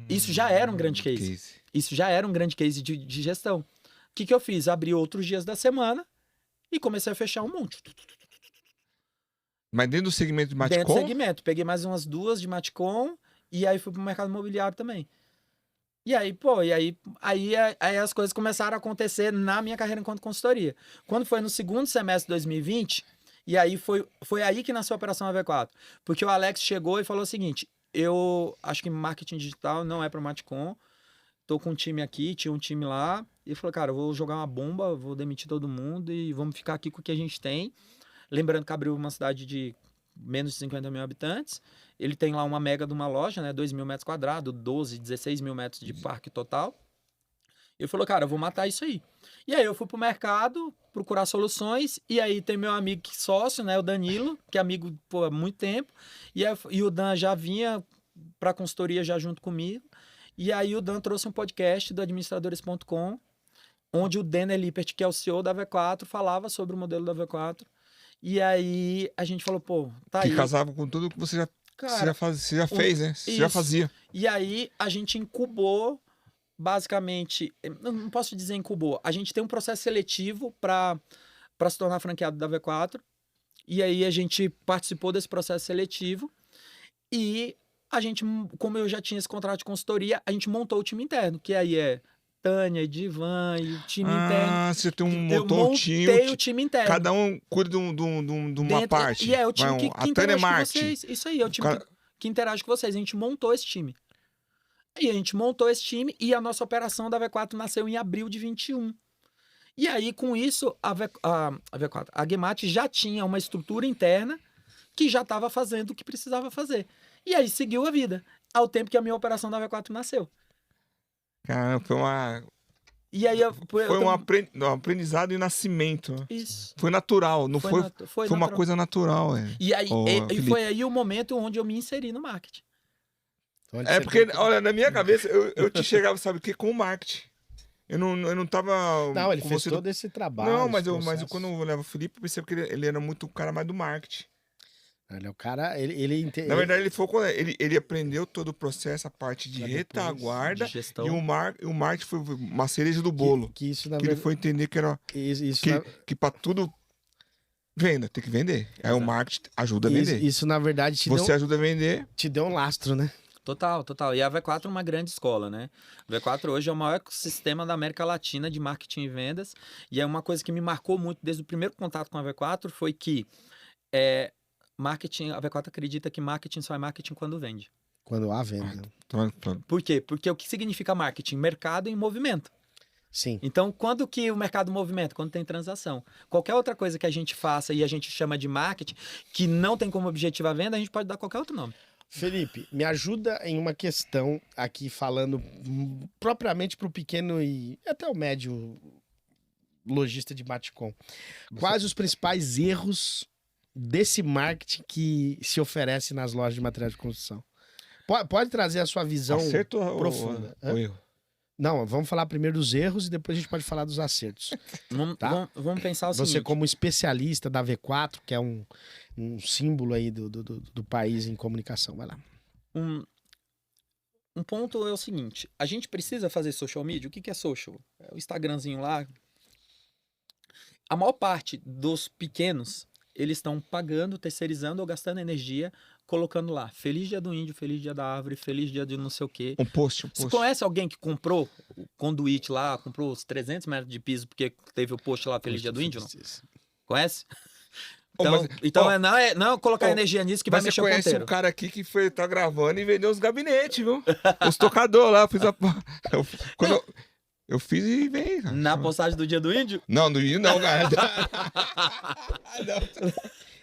Isso já era um grande case. Isso já era um grande case de gestão. O que eu fiz? Abri outros dias da semana e comecei a fechar um monte. Mas dentro do segmento de Matcom? Dentro do segmento. Peguei mais umas 2 de Matcom e aí fui pro mercado imobiliário também. E aí, aí as coisas começaram a acontecer na minha carreira enquanto consultoria. Quando foi no segundo semestre de 2020, e aí foi aí que nasceu a Operação AV4. Porque o Alex chegou e falou o seguinte, eu acho que marketing digital não é para Matcom, tô com um time aqui, tinha um time lá, e falou, cara, eu vou jogar uma bomba, vou demitir todo mundo e vamos ficar aqui com o que a gente tem. Lembrando que abriu uma cidade de menos de 50 mil habitantes, ele tem lá uma mega de uma loja, né, 2 mil metros quadrados, 12, 16 mil metros de parque total. Ele falou, cara, eu vou matar isso aí. E aí eu fui pro mercado procurar soluções, e aí tem meu amigo sócio, né, o Danilo, que é amigo há muito tempo, e o Dan já vinha pra consultoria já junto comigo, e aí o Dan trouxe um podcast do administradores.com, onde o Denner Lippert, que é o CEO da V4, falava sobre o modelo da V4. E aí a gente falou, pô, tá aí. Que casava com tudo que você já, Cara, você já fez, né? Você já fazia. E aí a gente incubou, basicamente, não posso dizer incubou, a gente tem um processo seletivo para se tornar franqueado da V4. E aí a gente participou desse processo seletivo e a gente, como eu já tinha esse contrato de consultoria, a gente montou o time interno, que aí é Tânia, Edivan e o time interno. Você tem montou um time. Montei o time interno. Cada um cuida de uma parte. E é o time que interage com Marketing. vocês. Isso aí, é o time que interage com vocês. A gente montou esse time. E a gente montou esse time e a nossa operação da V4 nasceu em abril de 21. E aí, com isso, a V4, a Gemate já tinha uma estrutura interna que já estava fazendo o que precisava fazer. E aí seguiu a vida, ao tempo que a minha operação da V4 nasceu. Caramba, foi uma... E aí um aprendizado e nascimento. Isso. Foi natural, não foi uma coisa natural. E aí foi aí o momento onde eu me inseri no marketing. Porque, olha, na minha cabeça, eu te chegava, sabe o quê? Com o marketing. Eu não tava... Não, ele fez todo esse trabalho. Não, mas quando eu levo o Felipe, eu percebo que ele era muito o cara mais do marketing. Ele é o cara, Na verdade, ele aprendeu todo o processo, a parte de retaguarda, de gestão. E o marketing foi uma cereja do bolo. Que ele foi entender que era que para tudo venda, tem que vender. Aí o marketing ajuda a vender. Isso na verdade ajuda a vender. Te deu um lastro, né? Total. E a V4 é uma grande escola, né? A V4 hoje é o maior ecossistema da América Latina de marketing e vendas. E é uma coisa que me marcou muito desde o primeiro contato com a V4 foi que marketing, a V4 acredita que marketing só é marketing quando vende. Quando há venda. Por quê? Porque o que significa marketing? Mercado em movimento. Sim. Então, quando que o mercado movimenta? Quando tem transação. Qualquer outra coisa que a gente faça e a gente chama de marketing, que não tem como objetivo a venda, a gente pode dar qualquer outro nome. Felipe, me ajuda em uma questão aqui, falando propriamente para o pequeno e até o médio lojista de Matcom. Quais os principais erros desse marketing que se oferece nas lojas de material de construção? Pode trazer a sua visão profunda. O erro. Não, vamos falar primeiro dos erros e depois a gente pode falar dos acertos. Vamos pensar o seguinte. Você como especialista da V4, que é um símbolo aí do país em comunicação, vai lá. Um ponto é o seguinte, a gente precisa fazer social media. O que é social? É o Instagramzinho lá. A maior parte dos pequenos, eles estão pagando, terceirizando ou gastando energia, colocando lá, feliz dia do índio, feliz dia da árvore, feliz dia de não sei o quê. Um post. Você conhece alguém que comprou o conduíte lá, comprou os 300 metros de piso porque teve o post lá, feliz dia do índio, não? Conhece? Então, não colocar energia nisso que vai mexer o ponteiro. Mas você conhece um cara aqui que tá gravando e vendeu os gabinetes, viu? Os tocadores lá, eu fiz e veio. Na postagem do dia do índio? Não, do índio não, cara.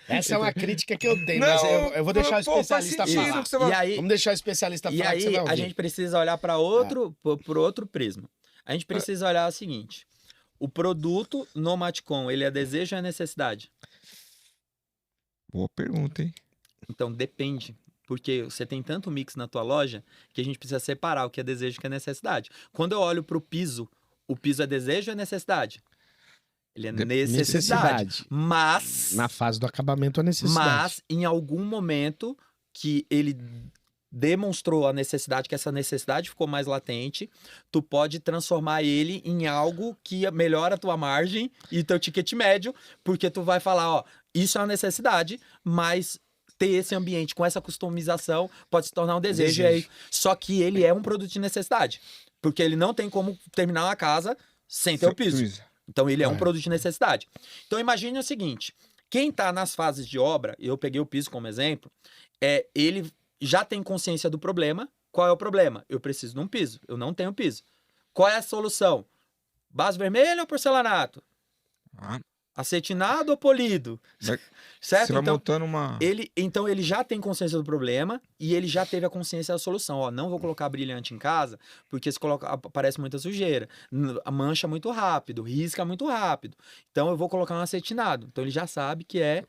Essa é uma crítica que eu tenho, mas eu vou deixar o especialista falar. Vamos deixar o especialista falar. E aí a gente precisa olhar para outro prisma. A gente precisa olhar o seguinte: o produto no Matcom, ele é desejo ou é necessidade? Boa pergunta, hein? Então depende. Porque você tem tanto mix na tua loja que a gente precisa separar o que é desejo e o que é necessidade. Quando eu olho para o piso é desejo ou é necessidade? Ele é necessidade. Mas... Na fase do acabamento é necessidade. Mas, em algum momento que ele demonstrou a necessidade, que essa necessidade ficou mais latente, tu pode transformar ele em algo que melhora a tua margem e teu ticket médio, porque tu vai falar, ó, isso é uma necessidade, mas ter esse ambiente com essa customização pode se tornar um desejo. Aí, só que ele é um produto de necessidade, porque ele não tem como terminar uma casa sem ter o piso. Então ele é um produto de necessidade. Então imagine o seguinte, quem tá nas fases de obra, eu peguei o piso como exemplo, ele já tem consciência do problema. Qual é o problema? Eu preciso de um piso. Eu não tenho piso. Qual é a solução? Base vermelha ou porcelanato? Acetinado ou polido? Certo? Você vai montando uma... Então ele já tem consciência do problema e ele já teve a consciência da solução. Ó, não vou colocar brilhante em casa porque se coloca, aparece muita sujeira, mancha muito rápido, risca muito rápido. Então eu vou colocar um acetinado. Então ele já sabe que ele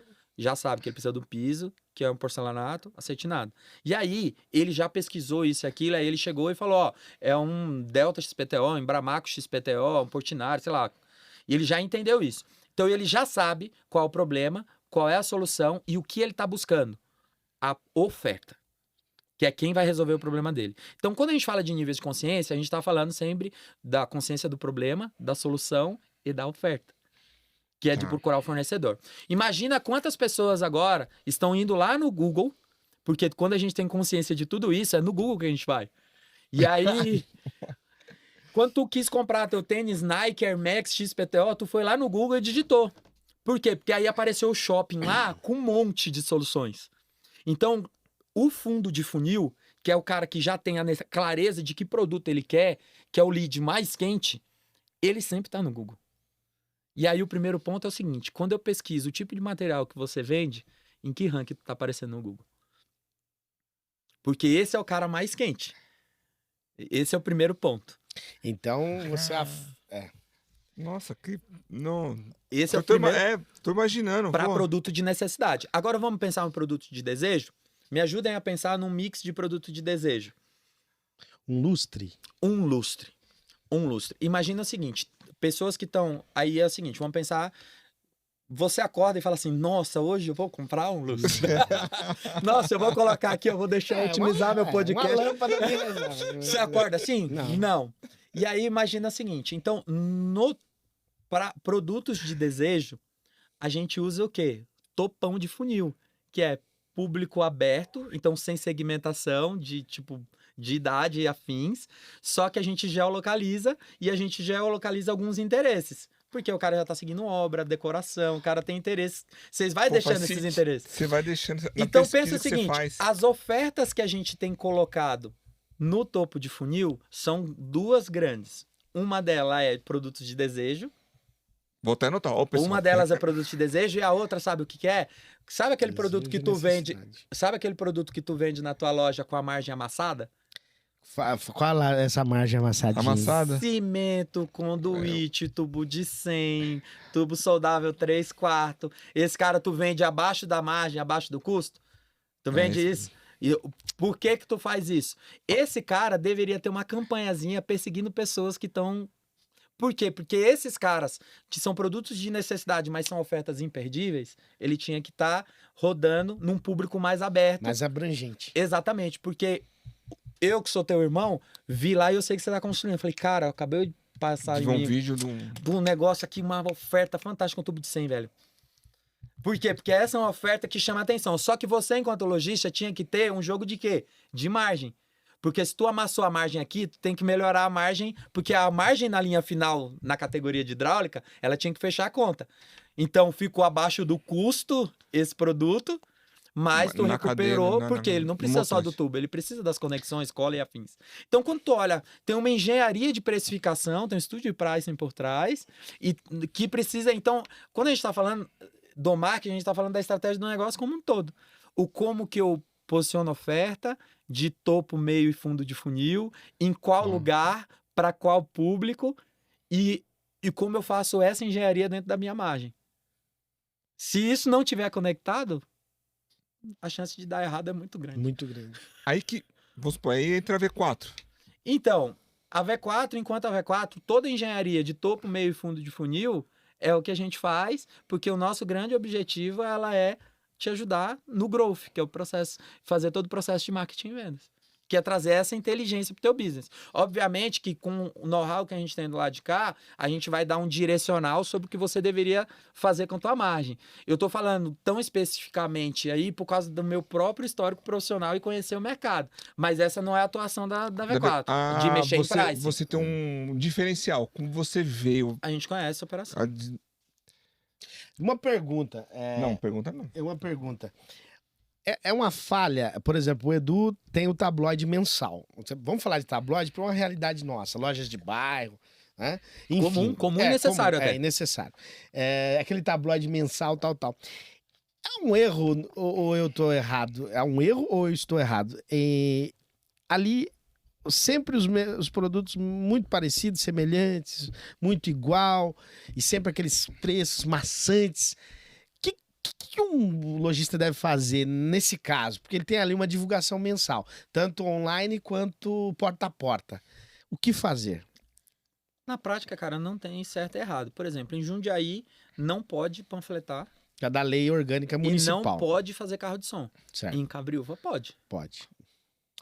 precisa do piso, que é um porcelanato acetinado. E aí, ele já pesquisou isso e aquilo, aí ele chegou e falou, ó, é um Delta XPTO, um Bramaco XPTO, um Portinari, sei lá. E ele já entendeu isso. Então, ele já sabe qual é o problema, qual é a solução e o que ele está buscando. A oferta, que é quem vai resolver o problema dele. Então, quando a gente fala de níveis de consciência, a gente está falando sempre da consciência do problema, da solução e da oferta, que é de procurar o fornecedor. Imagina quantas pessoas agora estão indo lá no Google, porque quando a gente tem consciência de tudo isso, é no Google que a gente vai. E aí, quando tu quis comprar teu tênis Nike, Air Max, XPTO, tu foi lá no Google e digitou. Por quê? Porque aí apareceu o shopping lá com um monte de soluções. Então, o fundo de funil, que é o cara que já tem a clareza de que produto ele quer, que é o lead mais quente, ele sempre está no Google. E aí o primeiro ponto é o seguinte, quando eu pesquiso o tipo de material que você vende, em que ranking tu tá aparecendo no Google? Porque esse é o cara mais quente. Esse é o primeiro ponto. Então, você... Nossa, que... Não... Esse é o primeiro... tô imaginando. Para produto de necessidade. Agora vamos pensar em produto de desejo? Me ajudem a pensar num mix de produto de desejo. Um lustre? Um lustre. Imagina o seguinte, pessoas que estão... Aí é o seguinte, vamos pensar... Você acorda e fala assim, nossa, hoje eu vou comprar um lustre. Nossa, eu vou colocar aqui, eu vou deixar otimizar meu podcast. Uma lâmpada Você acorda assim? Não. E aí imagina o seguinte, então, para produtos de desejo, a gente usa o quê? Topão de funil, que é público aberto, então sem segmentação de tipo... de idade e afins, só que a gente geolocaliza e a gente geolocaliza alguns interesses. Porque o cara já tá seguindo obra, decoração, o cara tem interesse. Vocês vai deixando esses interesses. Você vai deixando. Então pensa o seguinte, as ofertas que a gente tem colocado no topo de funil são duas grandes. Uma delas é produtos de desejo. Vou até anotar. Uma delas é produto de desejo e a outra, sabe o que é? Sabe aquele produto que tu vende? Sabe aquele produto que tu vende na tua loja com a margem amassada? Qual é essa margem amassada? Cimento, conduíte, tubo de 100, tubo soldável 3/4. Esse cara tu vende abaixo da margem, abaixo do custo? Tu vende isso? E por que tu faz isso? Esse cara deveria ter uma campanhazinha perseguindo pessoas que estão... Por quê? Porque esses caras, que são produtos de necessidade, mas são ofertas imperdíveis, ele tinha que estar rodando num público mais aberto. Mais abrangente. Exatamente, porque... Eu, que sou teu irmão, vi lá e eu sei que você tá construindo. Eu falei, cara, eu acabei de passar em um vídeo de um negócio aqui, uma oferta fantástica, um tubo de 100, velho. Por quê? Porque essa é uma oferta que chama atenção. Só que você, enquanto lojista, tinha que ter um jogo de quê? De margem. Porque se tu amassou a margem aqui, tu tem que melhorar a margem, porque a margem na linha final, na categoria de hidráulica, ela tinha que fechar a conta. Então, ficou abaixo do custo esse produto... Mas tu recuperou porque ele não precisa só do tubo, ele precisa das conexões, cola e afins. Então, quando tu olha, tem uma engenharia de precificação, tem um estudo de pricing por trás, e que precisa, então, quando a gente está falando do marketing, a gente está falando da estratégia do negócio como um todo. O como que eu posiciono oferta, de topo, meio e fundo de funil, em qual lugar, para qual público, e como eu faço essa engenharia dentro da minha margem. Se isso não tiver conectado, a chance de dar errado é muito grande. Muito grande. Aí que, vamos supor, aí entra a V4. Então, a V4, enquanto a V4, toda a engenharia de topo, meio e fundo de funil é o que a gente faz, porque o nosso grande objetivo, ela é te ajudar no growth, que é o processo, fazer todo o processo de marketing e vendas. Que é trazer essa inteligência para o teu business. Obviamente que com o know-how que a gente tem do lado de cá, a gente vai dar um direcional sobre o que você deveria fazer com a tua margem. Eu estou falando tão especificamente aí por causa do meu próprio histórico profissional e conhecer o mercado. Mas essa não é a atuação da V4, de mexer em price. Você tem um diferencial. Como você veio... A gente conhece a operação. Uma pergunta. Não, pergunta não. É uma pergunta. É uma falha, por exemplo, o Edu tem o tabloide mensal. Vamos falar de tabloide para uma realidade nossa, lojas de bairro, né? Enfim, comum e necessário até. É necessário. Aquele tabloide mensal, tal. É um erro ou eu estou errado? É um erro ou eu estou errado? Ali, sempre os produtos muito parecidos, semelhantes, muito igual, e sempre aqueles preços maçantes. O que um lojista deve fazer nesse caso? Porque ele tem ali uma divulgação mensal, tanto online quanto porta a porta. O que fazer? Na prática, cara, não tem certo e errado. Por exemplo, em Jundiaí, não pode panfletar. Já da lei orgânica municipal. E não pode fazer carro de som. Certo. Em Cabriúva, pode. Pode.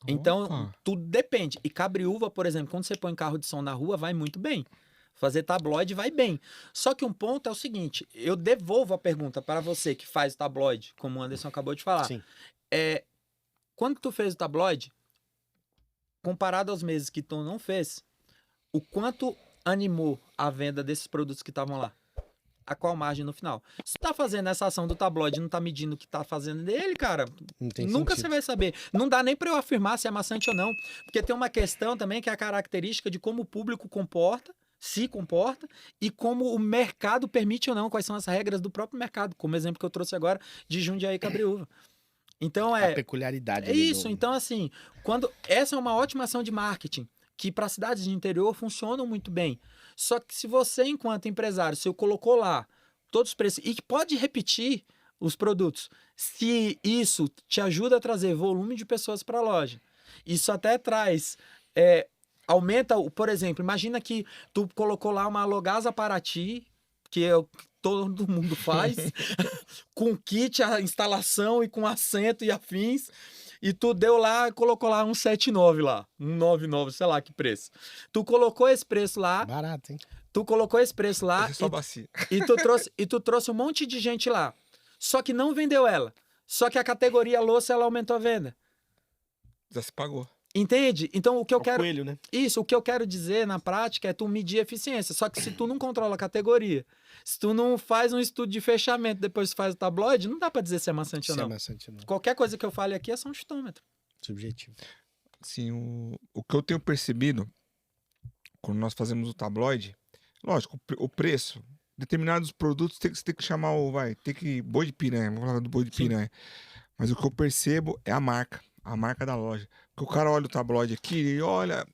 Então, tudo depende. E Cabriúva, por exemplo, quando você põe carro de som na rua, vai muito bem. Fazer tabloide vai bem. Só que um ponto é o seguinte, eu devolvo a pergunta para você que faz o tabloide, como o Anderson acabou de falar. Sim. Quando tu fez o tabloide, comparado aos meses que tu não fez, o quanto animou a venda desses produtos que estavam lá? A qual margem no final? Se tá fazendo essa ação do tabloide e não tá medindo o que tá fazendo dele, cara, nunca você vai saber. Não dá nem para eu afirmar se é maçante ou não. Porque tem uma questão também que é a característica de como o público se comporta e como o mercado permite ou não, quais são as regras do próprio mercado, como exemplo que eu trouxe agora de Jundiaí e Cabriúva. Então A peculiaridade. É isso. Então, assim, essa é uma ótima ação de marketing, que para cidades de interior funcionam muito bem. Só que se você, enquanto empresário, se eu colocou lá todos os preços, e que pode repetir os produtos, se isso te ajuda a trazer volume de pessoas para a loja, isso até traz... aumenta, por exemplo, imagina que tu colocou lá uma Logasa Paraty, que é o que todo mundo faz, com kit, a instalação e com assento e afins, e tu deu lá, colocou lá um 79 lá, um 99, sei lá que preço. Tu colocou esse preço lá. Barato, hein? Tu colocou esse preço lá e tu trouxe um monte de gente lá. Só que não vendeu ela. Só que a categoria louça, ela aumentou a venda. Já se pagou. Entende? Então o que eu quero... Coelho, né? Isso, o que eu quero dizer na prática é tu medir eficiência. Só que se tu não controla a categoria, se tu não faz um estudo de fechamento, depois tu faz o tabloide, não dá pra dizer se é maçante ou não. Se é maçante, não. Qualquer coisa que eu fale aqui é só um chutômetro. Subjetivo. Sim, o que eu tenho percebido quando nós fazemos o tabloide, lógico, o preço, determinados produtos você tem que chamar boi de piranha, vamos falar do boi de piranha. Mas o que eu percebo é a marca da loja. Porque o cara olha o tabloide aqui e olha...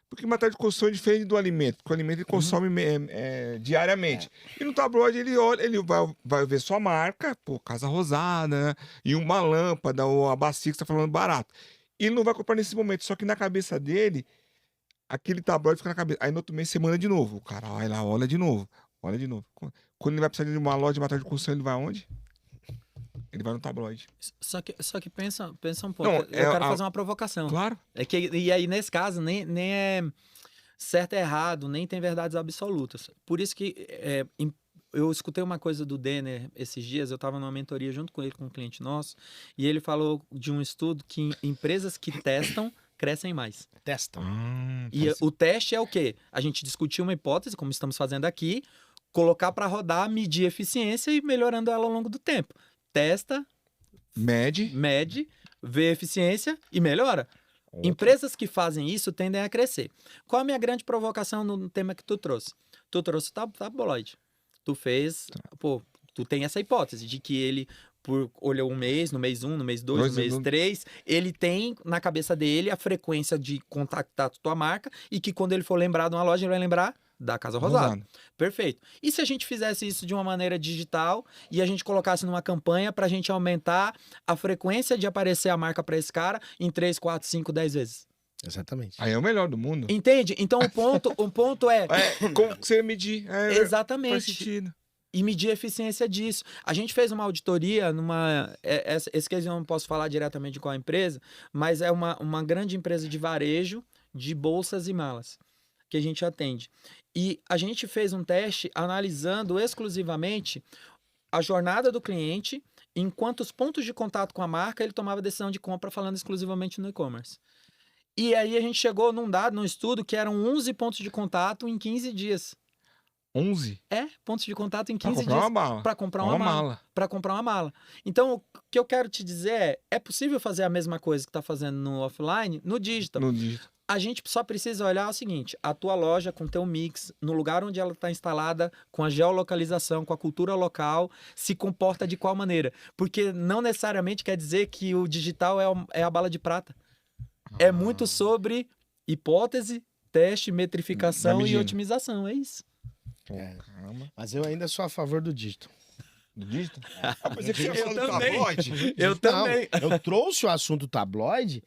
Porque material de construção é diferente do alimento. Porque o alimento ele consome diariamente. E no tabloide ele olha, ele vai ver sua marca, Casa Rosada, né? E uma lâmpada, ou a bacia que você tá falando barato. E ele não vai comprar nesse momento. Só que na cabeça dele, aquele tabloide fica na cabeça. Aí no outro mês você manda de novo. O cara vai lá, olha de novo. Quando ele vai precisar de uma loja de material de construção, ele vai aonde? Ele vai no tabloide. Só que pensa um pouco. Não, eu quero fazer uma provocação. Claro. E aí, nesse caso, nem é certo e errado, nem tem verdades absolutas. Por isso que eu escutei uma coisa do Denner esses dias, eu estava numa mentoria junto com ele, com um cliente nosso, e ele falou de um estudo que empresas que testam crescem mais. Testam. E o teste é o quê? A gente discutir uma hipótese, como estamos fazendo aqui, colocar para rodar, medir eficiência e melhorando ela ao longo do tempo. Testa, mede, vê eficiência e melhora. Empresas que fazem isso tendem a crescer. Qual a minha grande provocação no tema que tu trouxe? Tu trouxe o tabloide. Tu fez... tu tem essa hipótese de que ele olhou um mês, no mês 1, no mês 2, no mês 3, ele tem na cabeça dele a frequência de contactar tua marca e que quando ele for lembrar de uma loja, ele vai lembrar da Casa Rosada. Perfeito. E se a gente fizesse isso de uma maneira digital e a gente colocasse numa campanha pra gente aumentar a frequência de aparecer a marca pra esse cara em 3, 4, 5, 10 vezes? Exatamente. Aí é o melhor do mundo. Entende? Então o ponto é... Como que você medir? Exatamente. Faz sentido. e medir a eficiência disso. A gente fez uma auditoria esse case eu não posso falar diretamente de qual empresa, mas é uma grande empresa de varejo de bolsas e malas que a gente atende. E a gente fez um teste analisando exclusivamente a jornada do cliente, em quantos pontos de contato com a marca ele tomava decisão de compra, falando exclusivamente no e-commerce. E aí a gente chegou num estudo que eram 11 pontos de contato em 15 dias. 11? Pontos de contato em 15 Pra comprar dias. uma mala. Para comprar uma mala. Para comprar uma mala. Então, o que eu quero te dizer é possível fazer a mesma coisa que está fazendo no offline, no digital. No digital. A gente só precisa olhar o seguinte, a tua loja com teu mix, no lugar onde ela está instalada, com a geolocalização, com a cultura local, se comporta de qual maneira. Porque não necessariamente quer dizer que o digital é a bala de prata. É muito sobre hipótese, teste, metrificação e otimização, é isso. Caramba. Mas eu ainda sou a favor do digital. Do digital? Mas é que você Eu fala do também. tabloide? Eu também. Não, eu trouxe o assunto tabloide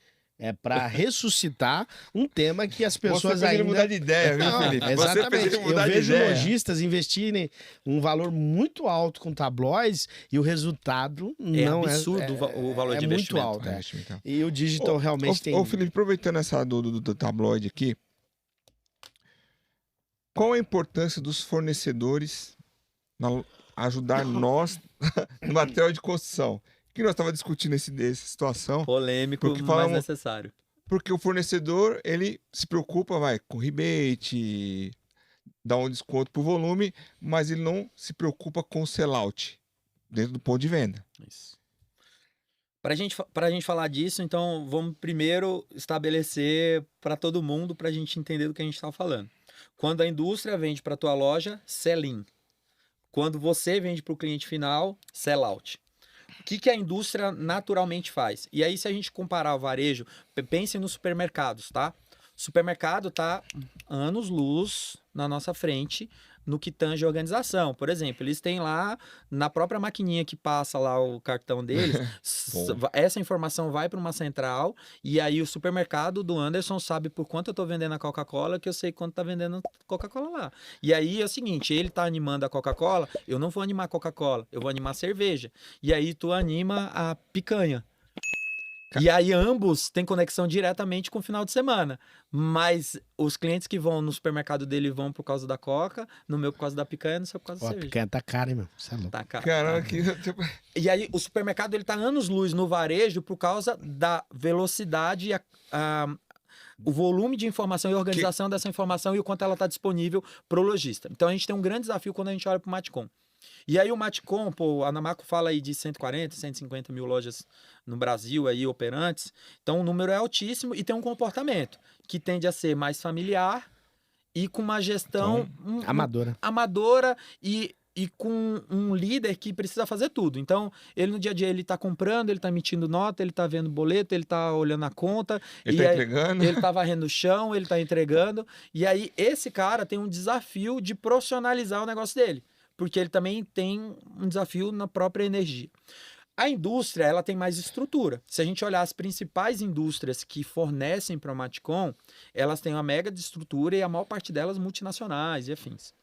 para ressuscitar um tema que as pessoas Você fez ele ainda... mudar de ideia, viu, Não, Felipe? Você exatamente. fez ele Eu mudar de vejo ideia. lojistas investirem um valor muito alto com tabloides e o resultado não absurdo o valor de muito investimento. alto. Então. E o digital realmente tem... Ô, Felipe, aproveitando essa do tabloide aqui, qual a importância dos fornecedores ajudar nós no material de construção? Que nós estávamos discutindo essa situação. Polêmico, Porque mas falamos- necessário. Porque o fornecedor, ele se preocupa, com rebate, dá um desconto por volume, mas ele não se preocupa com o sellout dentro do ponto de venda. Isso. Para a gente falar disso, então vamos primeiro estabelecer para todo mundo, para a gente entender do que a gente está falando. Quando a indústria vende para a tua loja, sell-in. Quando você vende para o cliente final, sell-out. O que a indústria naturalmente faz? E aí, se a gente comparar o varejo, pense nos supermercados, tá? O supermercado está anos-luz na nossa frente no que tange a organização. Por exemplo, eles têm lá, na própria maquininha que passa lá o cartão deles, essa informação vai para uma central e aí o supermercado do Anderson sabe por quanto eu estou vendendo a Coca-Cola, que eu sei quanto está vendendo Coca-Cola lá. E aí é o seguinte, ele está animando a Coca-Cola, eu não vou animar a Coca-Cola, eu vou animar a cerveja. E aí tu anima a picanha. E aí ambos têm conexão diretamente com o final de semana. Mas os clientes que vão no supermercado dele vão por causa da Coca, no meu por causa da picanha, no seu por causa da Ó, a cerveja. picanha tá cara, hein, meu? Você é louco. Tá, cara. Caramba, Tá. que... E aí o supermercado ele tá anos-luz no varejo por causa da velocidade e o volume de informação e organização dessa informação e o quanto ela está disponível para o lojista. Então a gente tem um grande desafio quando a gente olha para o Matcom. E aí o Matcom, pô, a Namaco fala aí de 140, 150 mil lojas no Brasil aí operantes. Então o número é altíssimo e tem um comportamento que tende a ser mais familiar e com uma gestão Amadora e com um líder que precisa fazer tudo. Então, ele no dia a dia, ele tá comprando, ele tá emitindo nota, ele tá vendo boleto, ele tá olhando a conta. Ele tá entregando. Ele tá varrendo o chão, ele tá entregando. E aí, esse cara tem um desafio de profissionalizar o negócio dele. Porque ele também tem um desafio na própria energia. A indústria, ela tem mais estrutura. Se a gente olhar as principais indústrias que fornecem para o Matcom, elas têm uma mega de estrutura e a maior parte delas multinacionais e afins.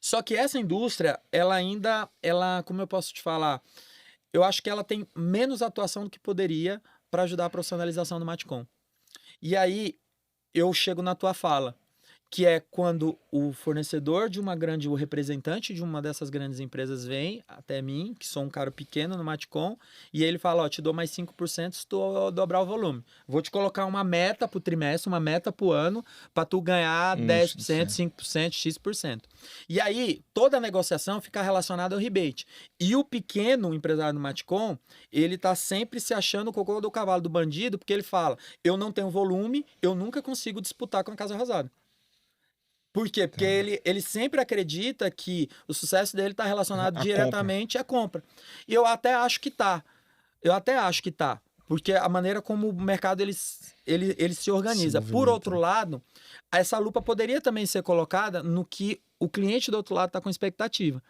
Só que essa indústria, ela, como eu posso te falar, eu acho que ela tem menos atuação do que poderia para ajudar a profissionalização do Matcom. E aí, eu chego na tua fala, que é quando o fornecedor de o representante de uma dessas grandes empresas vem até mim, que sou um cara pequeno no Matcom, e ele fala, ó, te dou mais 5% se tu dobrar o volume. Vou te colocar uma meta pro trimestre, uma meta pro ano, para tu ganhar 10%, 5%, X%. E aí, toda a negociação fica relacionada ao rebate. E o pequeno empresário do Matcom, ele tá sempre se achando o cocô do cavalo do bandido, porque ele fala, eu não tenho volume, eu nunca consigo disputar com a Casa Rosada. Por quê? Porque ele sempre acredita que o sucesso dele está relacionado diretamente à compra. E eu até acho que tá. Porque a maneira como o mercado ele se organiza. Por outro lado, essa lupa poderia também ser colocada no que o cliente do outro lado está com expectativa.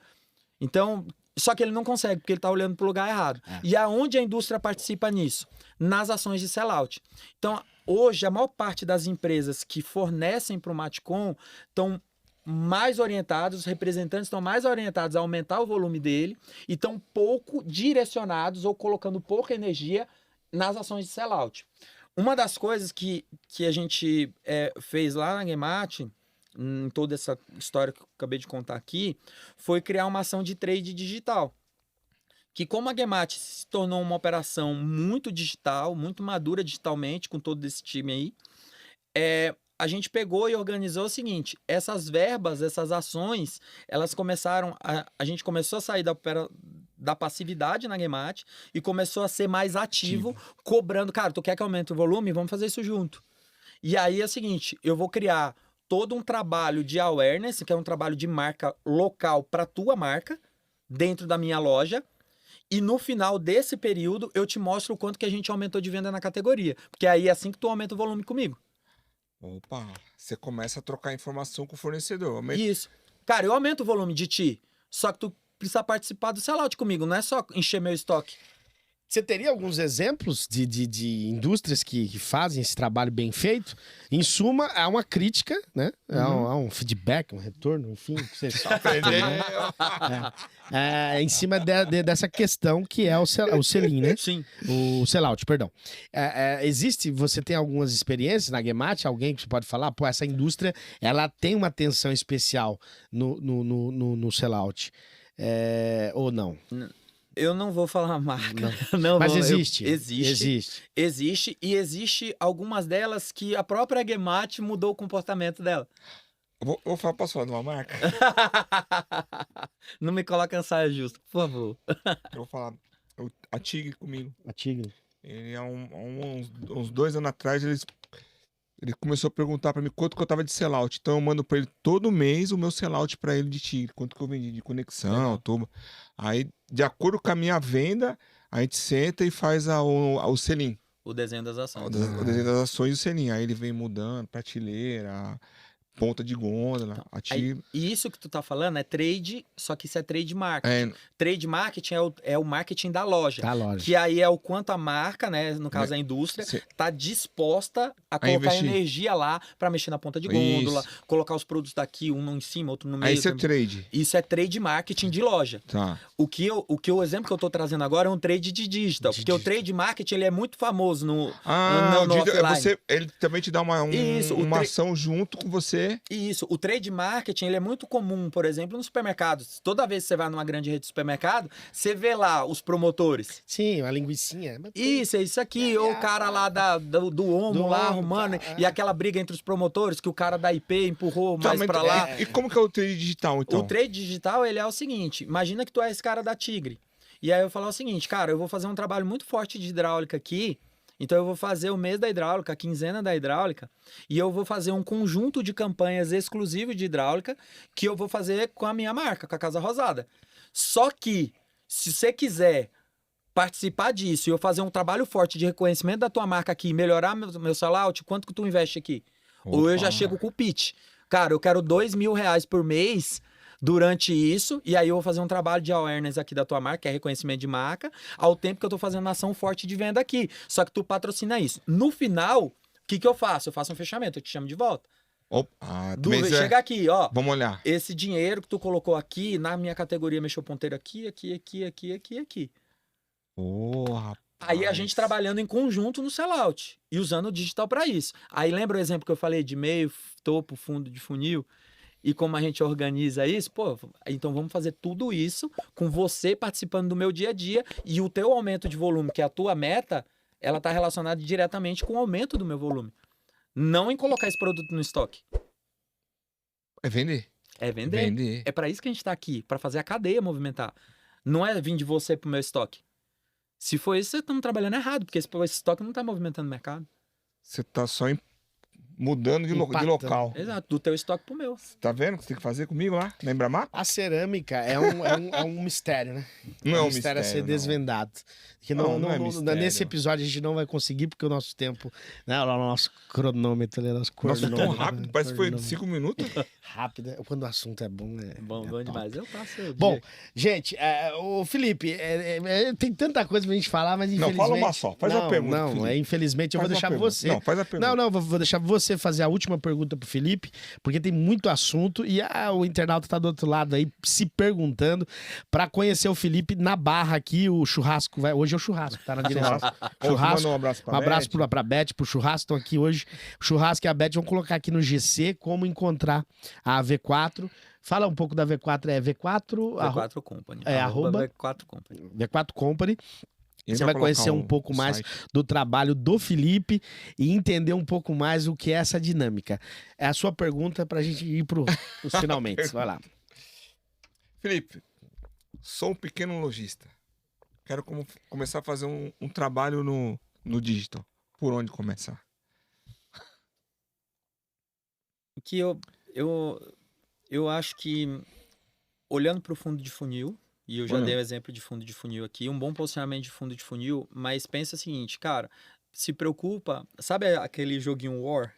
Então, só que ele não consegue, porque ele está olhando para o lugar errado. E aonde a indústria participa nisso? Nas ações de sellout. Então, hoje, a maior parte das empresas que fornecem para o Matcom estão mais orientados, os representantes estão mais orientados a aumentar o volume dele e estão pouco direcionados ou colocando pouca energia nas ações de sellout. Uma das coisas que a gente fez lá na Gemate, em toda essa história que eu acabei de contar aqui, foi criar uma ação de trade digital. Que como a Gemate se tornou uma operação muito digital, muito madura digitalmente, com todo esse time aí, a gente pegou e organizou o seguinte, essas verbas, essas ações, elas começaram, a gente começou a sair da passividade na Gemate e começou a ser mais ativo, cobrando, cara, tu quer que aumente o volume? Vamos fazer isso junto. E aí é o seguinte, eu vou criar todo um trabalho de awareness, que é um trabalho de marca local para tua marca, dentro da minha loja, e no final desse período eu te mostro o quanto que a gente aumentou de venda na categoria, porque aí é assim que tu aumenta o volume comigo. Opa, você começa a trocar informação com o fornecedor. Isso. Cara, eu aumento o volume de ti, só que tu precisa participar do sellout comigo, não é só encher meu estoque. Você teria alguns exemplos de indústrias que fazem esse trabalho bem feito? Em suma, há uma crítica, né? Há um feedback, um retorno, enfim. Você em cima dessa questão que é o selling, né? Sim. O sellout, perdão. Você tem algumas experiências na Gemate? Alguém que você pode falar? Pô, essa indústria, ela tem uma atenção especial no sellout. Ou não? Eu não vou falar a marca. Não Mas vou, existe. Existe. E existe algumas delas que a própria Gemate mudou o comportamento dela. Posso falar de uma marca? Não me coloca em saia justa, por favor. Eu vou falar. A Tigre comigo. A Tigre. Ele, há uns 2 anos atrás, ele começou a perguntar pra mim quanto que eu tava de sellout. Então eu mando pra ele todo mês o meu sellout pra ele de Tigre. Quanto que eu vendi de conexão, tudo. Aí, de acordo com a minha venda, a gente senta e faz o selim. O desenho das ações. O desenho das ações e o selim. Aí ele vem mudando, prateleira, ponta de gôndola, ativo. E isso que tu tá falando é trade, só que isso é trade marketing. Trade marketing é o marketing da loja. Que aí é o quanto a marca, né, no caso a indústria, tá disposta a colocar energia lá para mexer na ponta de gôndola, colocar os produtos daqui, um em cima, outro no meio. Isso é trade. Isso é trade marketing de loja. Tá. O exemplo que eu tô trazendo agora é um trade de digital, porque o trade marketing ele é muito famoso no offline. Ele também te dá uma ação junto com você. Isso, o trade marketing ele é muito comum, por exemplo, nos supermercados. Toda vez que você vai numa grande rede de supermercado, você vê lá os promotores. Sim, a linguicinha. Isso, é isso aqui. Ou o cara lá do Omo lá arrumando. E aquela briga entre os promotores, que o cara da IP empurrou mais pra lá. E como que é o trade digital, então? O trade digital, ele é o seguinte. Imagina que tu é esse cara da Tigre. E aí eu falo o seguinte, cara, eu vou fazer um trabalho muito forte de hidráulica aqui. Então eu vou fazer o mês da hidráulica, a quinzena da hidráulica, e eu vou fazer um conjunto de campanhas exclusivo de hidráulica que eu vou fazer com a minha marca, com a Casa Rosada. Só que, se você quiser participar disso e eu fazer um trabalho forte de reconhecimento da tua marca aqui, melhorar meu sellout, quanto que tu investe aqui? Opa. Ou eu já chego com o pitch. Cara, eu quero R$2.000 por mês durante isso, e aí eu vou fazer um trabalho de awareness aqui da tua marca, que é reconhecimento de marca, ao tempo que eu tô fazendo uma ação forte de venda aqui. Só que tu patrocina isso. No final, o que eu faço? Eu faço um fechamento, eu te chamo de volta. Chega aqui, ó. Vamos olhar. Esse dinheiro que tu colocou aqui, na minha categoria, mexeu ponteiro aqui. Rapaz. Aí a gente trabalhando em conjunto no sellout e usando o digital para isso. Aí lembra o exemplo que eu falei de meio, topo, fundo de funil? E como a gente organiza isso, então vamos fazer tudo isso com você participando do meu dia a dia e o teu aumento de volume, que é a tua meta, ela está relacionada diretamente com o aumento do meu volume. Não em colocar esse produto no estoque. É vender. É vender. É para isso que a gente está aqui, para fazer a cadeia movimentar. Não é vir de você pro meu estoque. Se for isso, você está trabalhando errado, porque esse estoque não está movimentando o mercado. Você está só mudando de local. Exato, do teu estoque pro meu. Tá vendo o que você tem que fazer comigo lá? Na Embramac? A cerâmica é um mistério, né? Não é um mistério a ser desvendado. Que não é mistério. Nesse episódio a gente não vai conseguir, porque o nosso tempo, né? O nosso cronômetro, nosso cronômetro. Nossa, tão rápido, parece que foi 5 minutos. Rápido, quando o assunto é bom, né? Bom demais. Eu passo. Bom, gente, o Felipe, tem tanta coisa pra gente falar, mas infelizmente... Não, fala uma só, faz a pergunta. Infelizmente eu vou deixar pra você. Não, faz a pergunta. Não, vou deixar pra você. você fazer a última pergunta pro Felipe, porque tem muito assunto e o internauta tá do outro lado aí se perguntando para conhecer o Felipe na Barra aqui, o churrasco, hoje é o churrasco, tá na direção. Churrasco, Um abraço pra um abraço Beth. pra Beth, pro churrasco, estão aqui hoje. O churrasco e a Beth vão colocar aqui no GC como encontrar a V4. Fala um pouco da V4, é V4... V4 Company. arroba V4 Company. V4 Company. Ele Você vai colocar conhecer um pouco o mais site. do trabalho do Felipe e entender um pouco mais o que é essa dinâmica. É a sua pergunta pra gente ir pros finalmente. Vai lá. Felipe, sou um pequeno lojista. Quero começar a fazer um trabalho no digital. Por onde começar? Que eu acho que, olhando para o fundo de funil, e eu já dei o exemplo de fundo de funil aqui, um bom posicionamento de fundo de funil, mas pensa o seguinte, cara, se preocupa, sabe aquele joguinho War?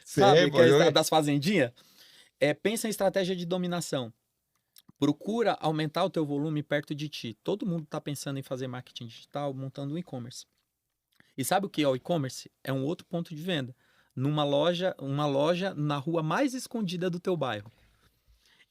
Sabe, que é das fazendinhas? Pensa em estratégia de dominação. Procura aumentar o teu volume perto de ti. Todo mundo está pensando em fazer marketing digital montando um e-commerce. E sabe o que é o e-commerce? É um outro ponto de venda. Uma loja na rua mais escondida do teu bairro.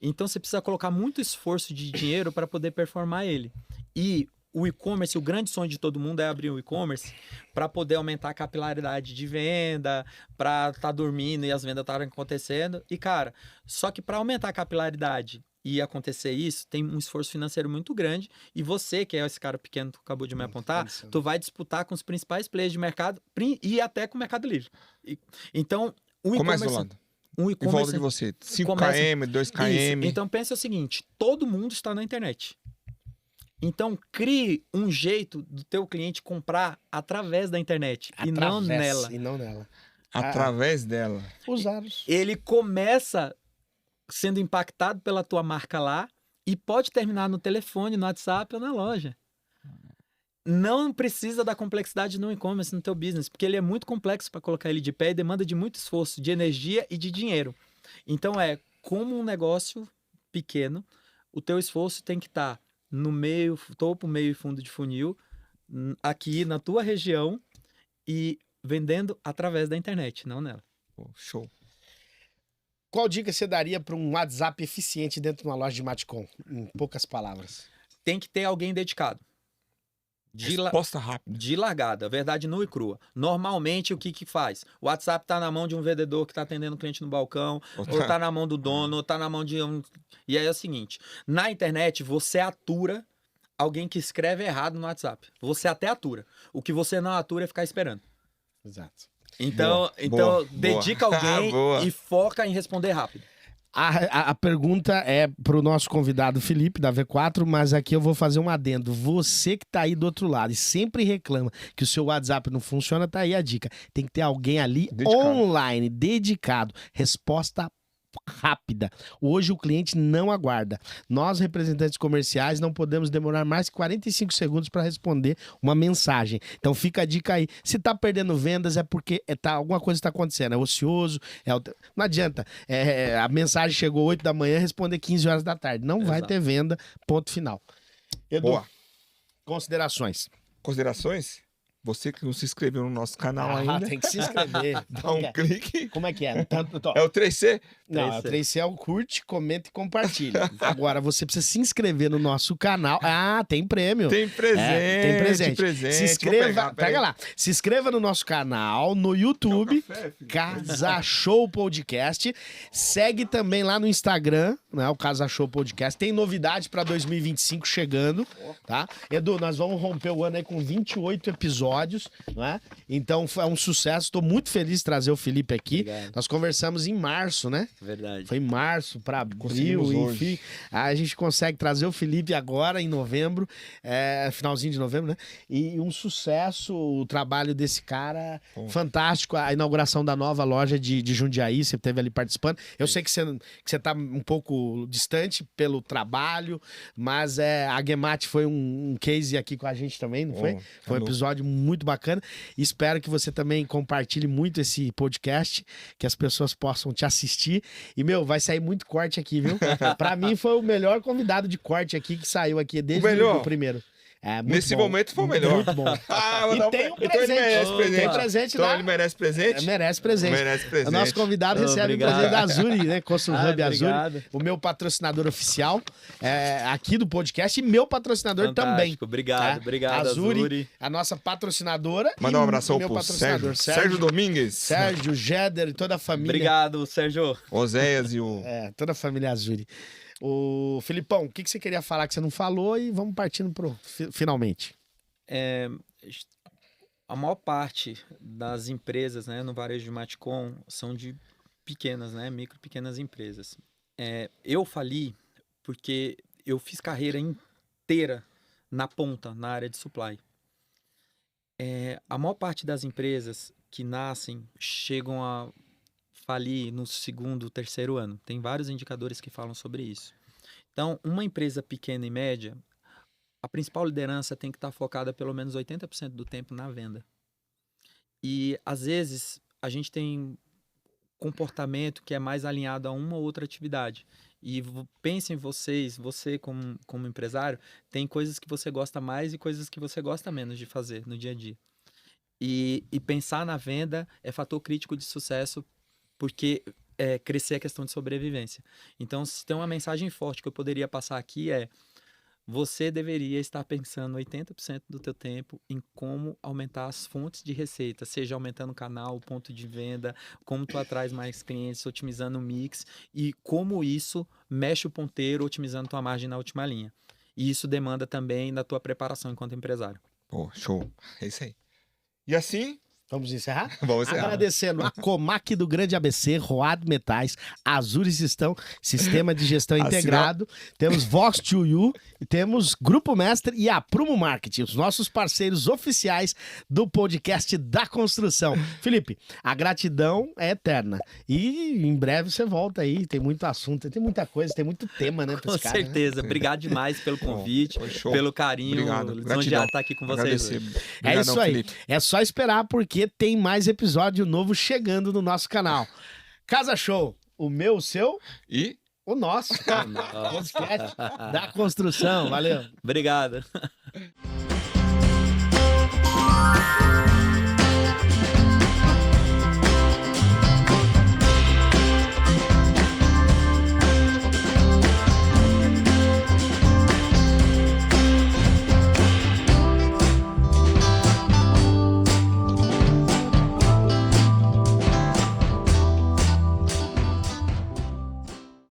Então você precisa colocar muito esforço de dinheiro para poder performar ele. E o e-commerce, o grande sonho de todo mundo é abrir um e-commerce para poder aumentar a capilaridade de venda, para estar dormindo e as vendas estarem acontecendo. E cara, só que para aumentar a capilaridade e acontecer isso, tem um esforço financeiro muito grande. E você, que é esse cara pequeno que tu acabou de me apontar, tu vai disputar com os principais players de mercado e até com o Mercado Livre. Então, o Começa e-commerce... do lado. Um Em volta de você. 5km, 2km. Isso. Então pensa o seguinte, todo mundo está na internet. Então crie um jeito do teu cliente comprar através da internet e não nela. E não nela. Através dela. Usados. Ele começa sendo impactado pela tua marca lá e pode terminar no telefone, no WhatsApp ou na loja. Não precisa da complexidade no e-commerce, no teu business, porque ele é muito complexo para colocar ele de pé e demanda de muito esforço, de energia e de dinheiro. Então como um negócio pequeno, o teu esforço tem que estar no meio, topo, meio e fundo de funil, aqui na tua região e vendendo através da internet, não nela. Pô, show. Qual dica você daria para um WhatsApp eficiente dentro de uma loja de Matcom? Em poucas palavras. Tem que ter alguém dedicado. Resposta rápida. De largada, verdade nua e crua. Normalmente, o que faz? O WhatsApp tá na mão de um vendedor que tá atendendo o cliente no balcão, ou tá na mão do dono, ou tá na mão de um... E aí é o seguinte, na internet, você atura alguém que escreve errado no WhatsApp. Você até atura. O que você não atura é ficar esperando. Exato. Então, Boa. dedica alguém Boa. e foca em responder rápido. A pergunta é pro nosso convidado Felipe, da V4, mas aqui eu vou fazer um adendo. Você que tá aí do outro lado e sempre reclama que o seu WhatsApp não funciona, tá aí a dica. Tem que ter alguém ali online, dedicado. Resposta rápida. Hoje o cliente não aguarda. Nós, representantes comerciais, não podemos demorar mais que 45 segundos para responder uma mensagem. Então fica a dica aí. Se tá perdendo vendas é porque alguma coisa está acontecendo. É ocioso. Não adianta. A mensagem chegou 8 da manhã, responder 15 horas da tarde. Não vai ter venda. Ponto final. Edu, Boa. considerações. Considerações? Você que não se inscreveu no nosso canal ainda, Tem que se inscrever. dá um clique. Como é que é? É o 3C? Não, o 3C é o curte, comenta e compartilha. Agora, você precisa se inscrever no nosso canal. Tem prêmio. Tem presente. Tem presente. Se inscreva, pega lá. Se inscreva no nosso canal, no YouTube, Casa Show Podcast. Segue também lá no Instagram, né, o Casa Show Podcast. Tem novidade para 2025 chegando, tá? Edu, nós vamos romper o ano aí com 28 episódios, não é? Então, foi um sucesso. Estou muito feliz de trazer o Felipe aqui. Obrigado. Nós conversamos em março, né? Verdade. Foi em março para abril, Conseguimos enfim. hoje. A gente consegue trazer o Felipe agora em novembro, finalzinho de novembro, né? E um sucesso, o trabalho desse cara, fantástico. A inauguração da nova loja de Jundiaí, você esteve ali participando. Eu sei que você tá um pouco distante pelo trabalho, mas a Gemate foi um case aqui com a gente também, não foi? Foi um episódio muito bacana. Espero que você também compartilhe muito esse podcast, que as pessoas possam te assistir. E, vai sair muito corte aqui, viu? Pra mim, foi o melhor convidado de corte aqui que saiu aqui desde o primeiro. É, muito Nesse bom. momento foi o melhor. Muito bom. Ah, E tem um então ele merece presente. presente. Tem presente Então lá. ele merece presente? Merece presente. Merece presente. O nosso convidado recebe o Obrigado. presente da Azuri, né? Constru Hub Azuri. Obrigado. O meu patrocinador oficial aqui do podcast e meu patrocinador também. Fantástico. Obrigado, Tá? obrigado, Azuri, Azuri. a nossa patrocinadora. Mandar e um abração meu pro patrocinador, Sérgio Domingues. Sérgio, Jéder e toda a família. Obrigado, Sérgio. Oséias e o... Toda a família Azuri. O Filipão, o que você queria falar que você não falou e vamos partindo pro finalmente. A maior parte das empresas, né, no varejo de Matcom são de pequenas, né, micro, pequenas empresas. Eu fali porque eu fiz carreira inteira na ponta, na área de supply. A maior parte das empresas que nascem chegam a falir no segundo, terceiro ano. Tem vários indicadores que falam sobre isso. Então, uma empresa pequena e média, a principal liderança tem que estar focada pelo menos 80% do tempo na venda. E, às vezes, a gente tem comportamento que é mais alinhado a uma ou outra atividade. E pensem vocês, você como empresário, tem coisas que você gosta mais e coisas que você gosta menos de fazer no dia a dia. E pensar na venda é fator crítico de sucesso, porque crescer é questão de sobrevivência. Então, se tem uma mensagem forte que eu poderia passar aqui você deveria estar pensando 80% do teu tempo em como aumentar as fontes de receita, seja aumentando o canal, o ponto de venda, como tu atrai mais clientes, otimizando o mix e como isso mexe o ponteiro, otimizando tua margem na última linha. E isso demanda também da tua preparação enquanto empresário. Pô, show. É isso aí. E assim... Vamos encerrar? Vamos encerrar. Agradecendo a Comac do Grande ABC, Road Metais, Azuri Sistema de Gestão Integrado, temos Vox 2U, temos Grupo Mestre e a Prumo Marketing, os nossos parceiros oficiais do podcast da construção. Felipe, a gratidão é eterna. E em breve você volta aí, tem muito assunto, tem muita coisa, tem muito tema, né? Com certeza. Obrigado demais pelo convite, pelo carinho. Obrigado. Lisonjeado estar aqui com vocês hoje. É isso aí. Felipe. É só esperar porque tem mais episódio novo chegando no nosso canal. Casa Show, o meu, o seu e o nosso. Podcast da construção. Valeu. Obrigado.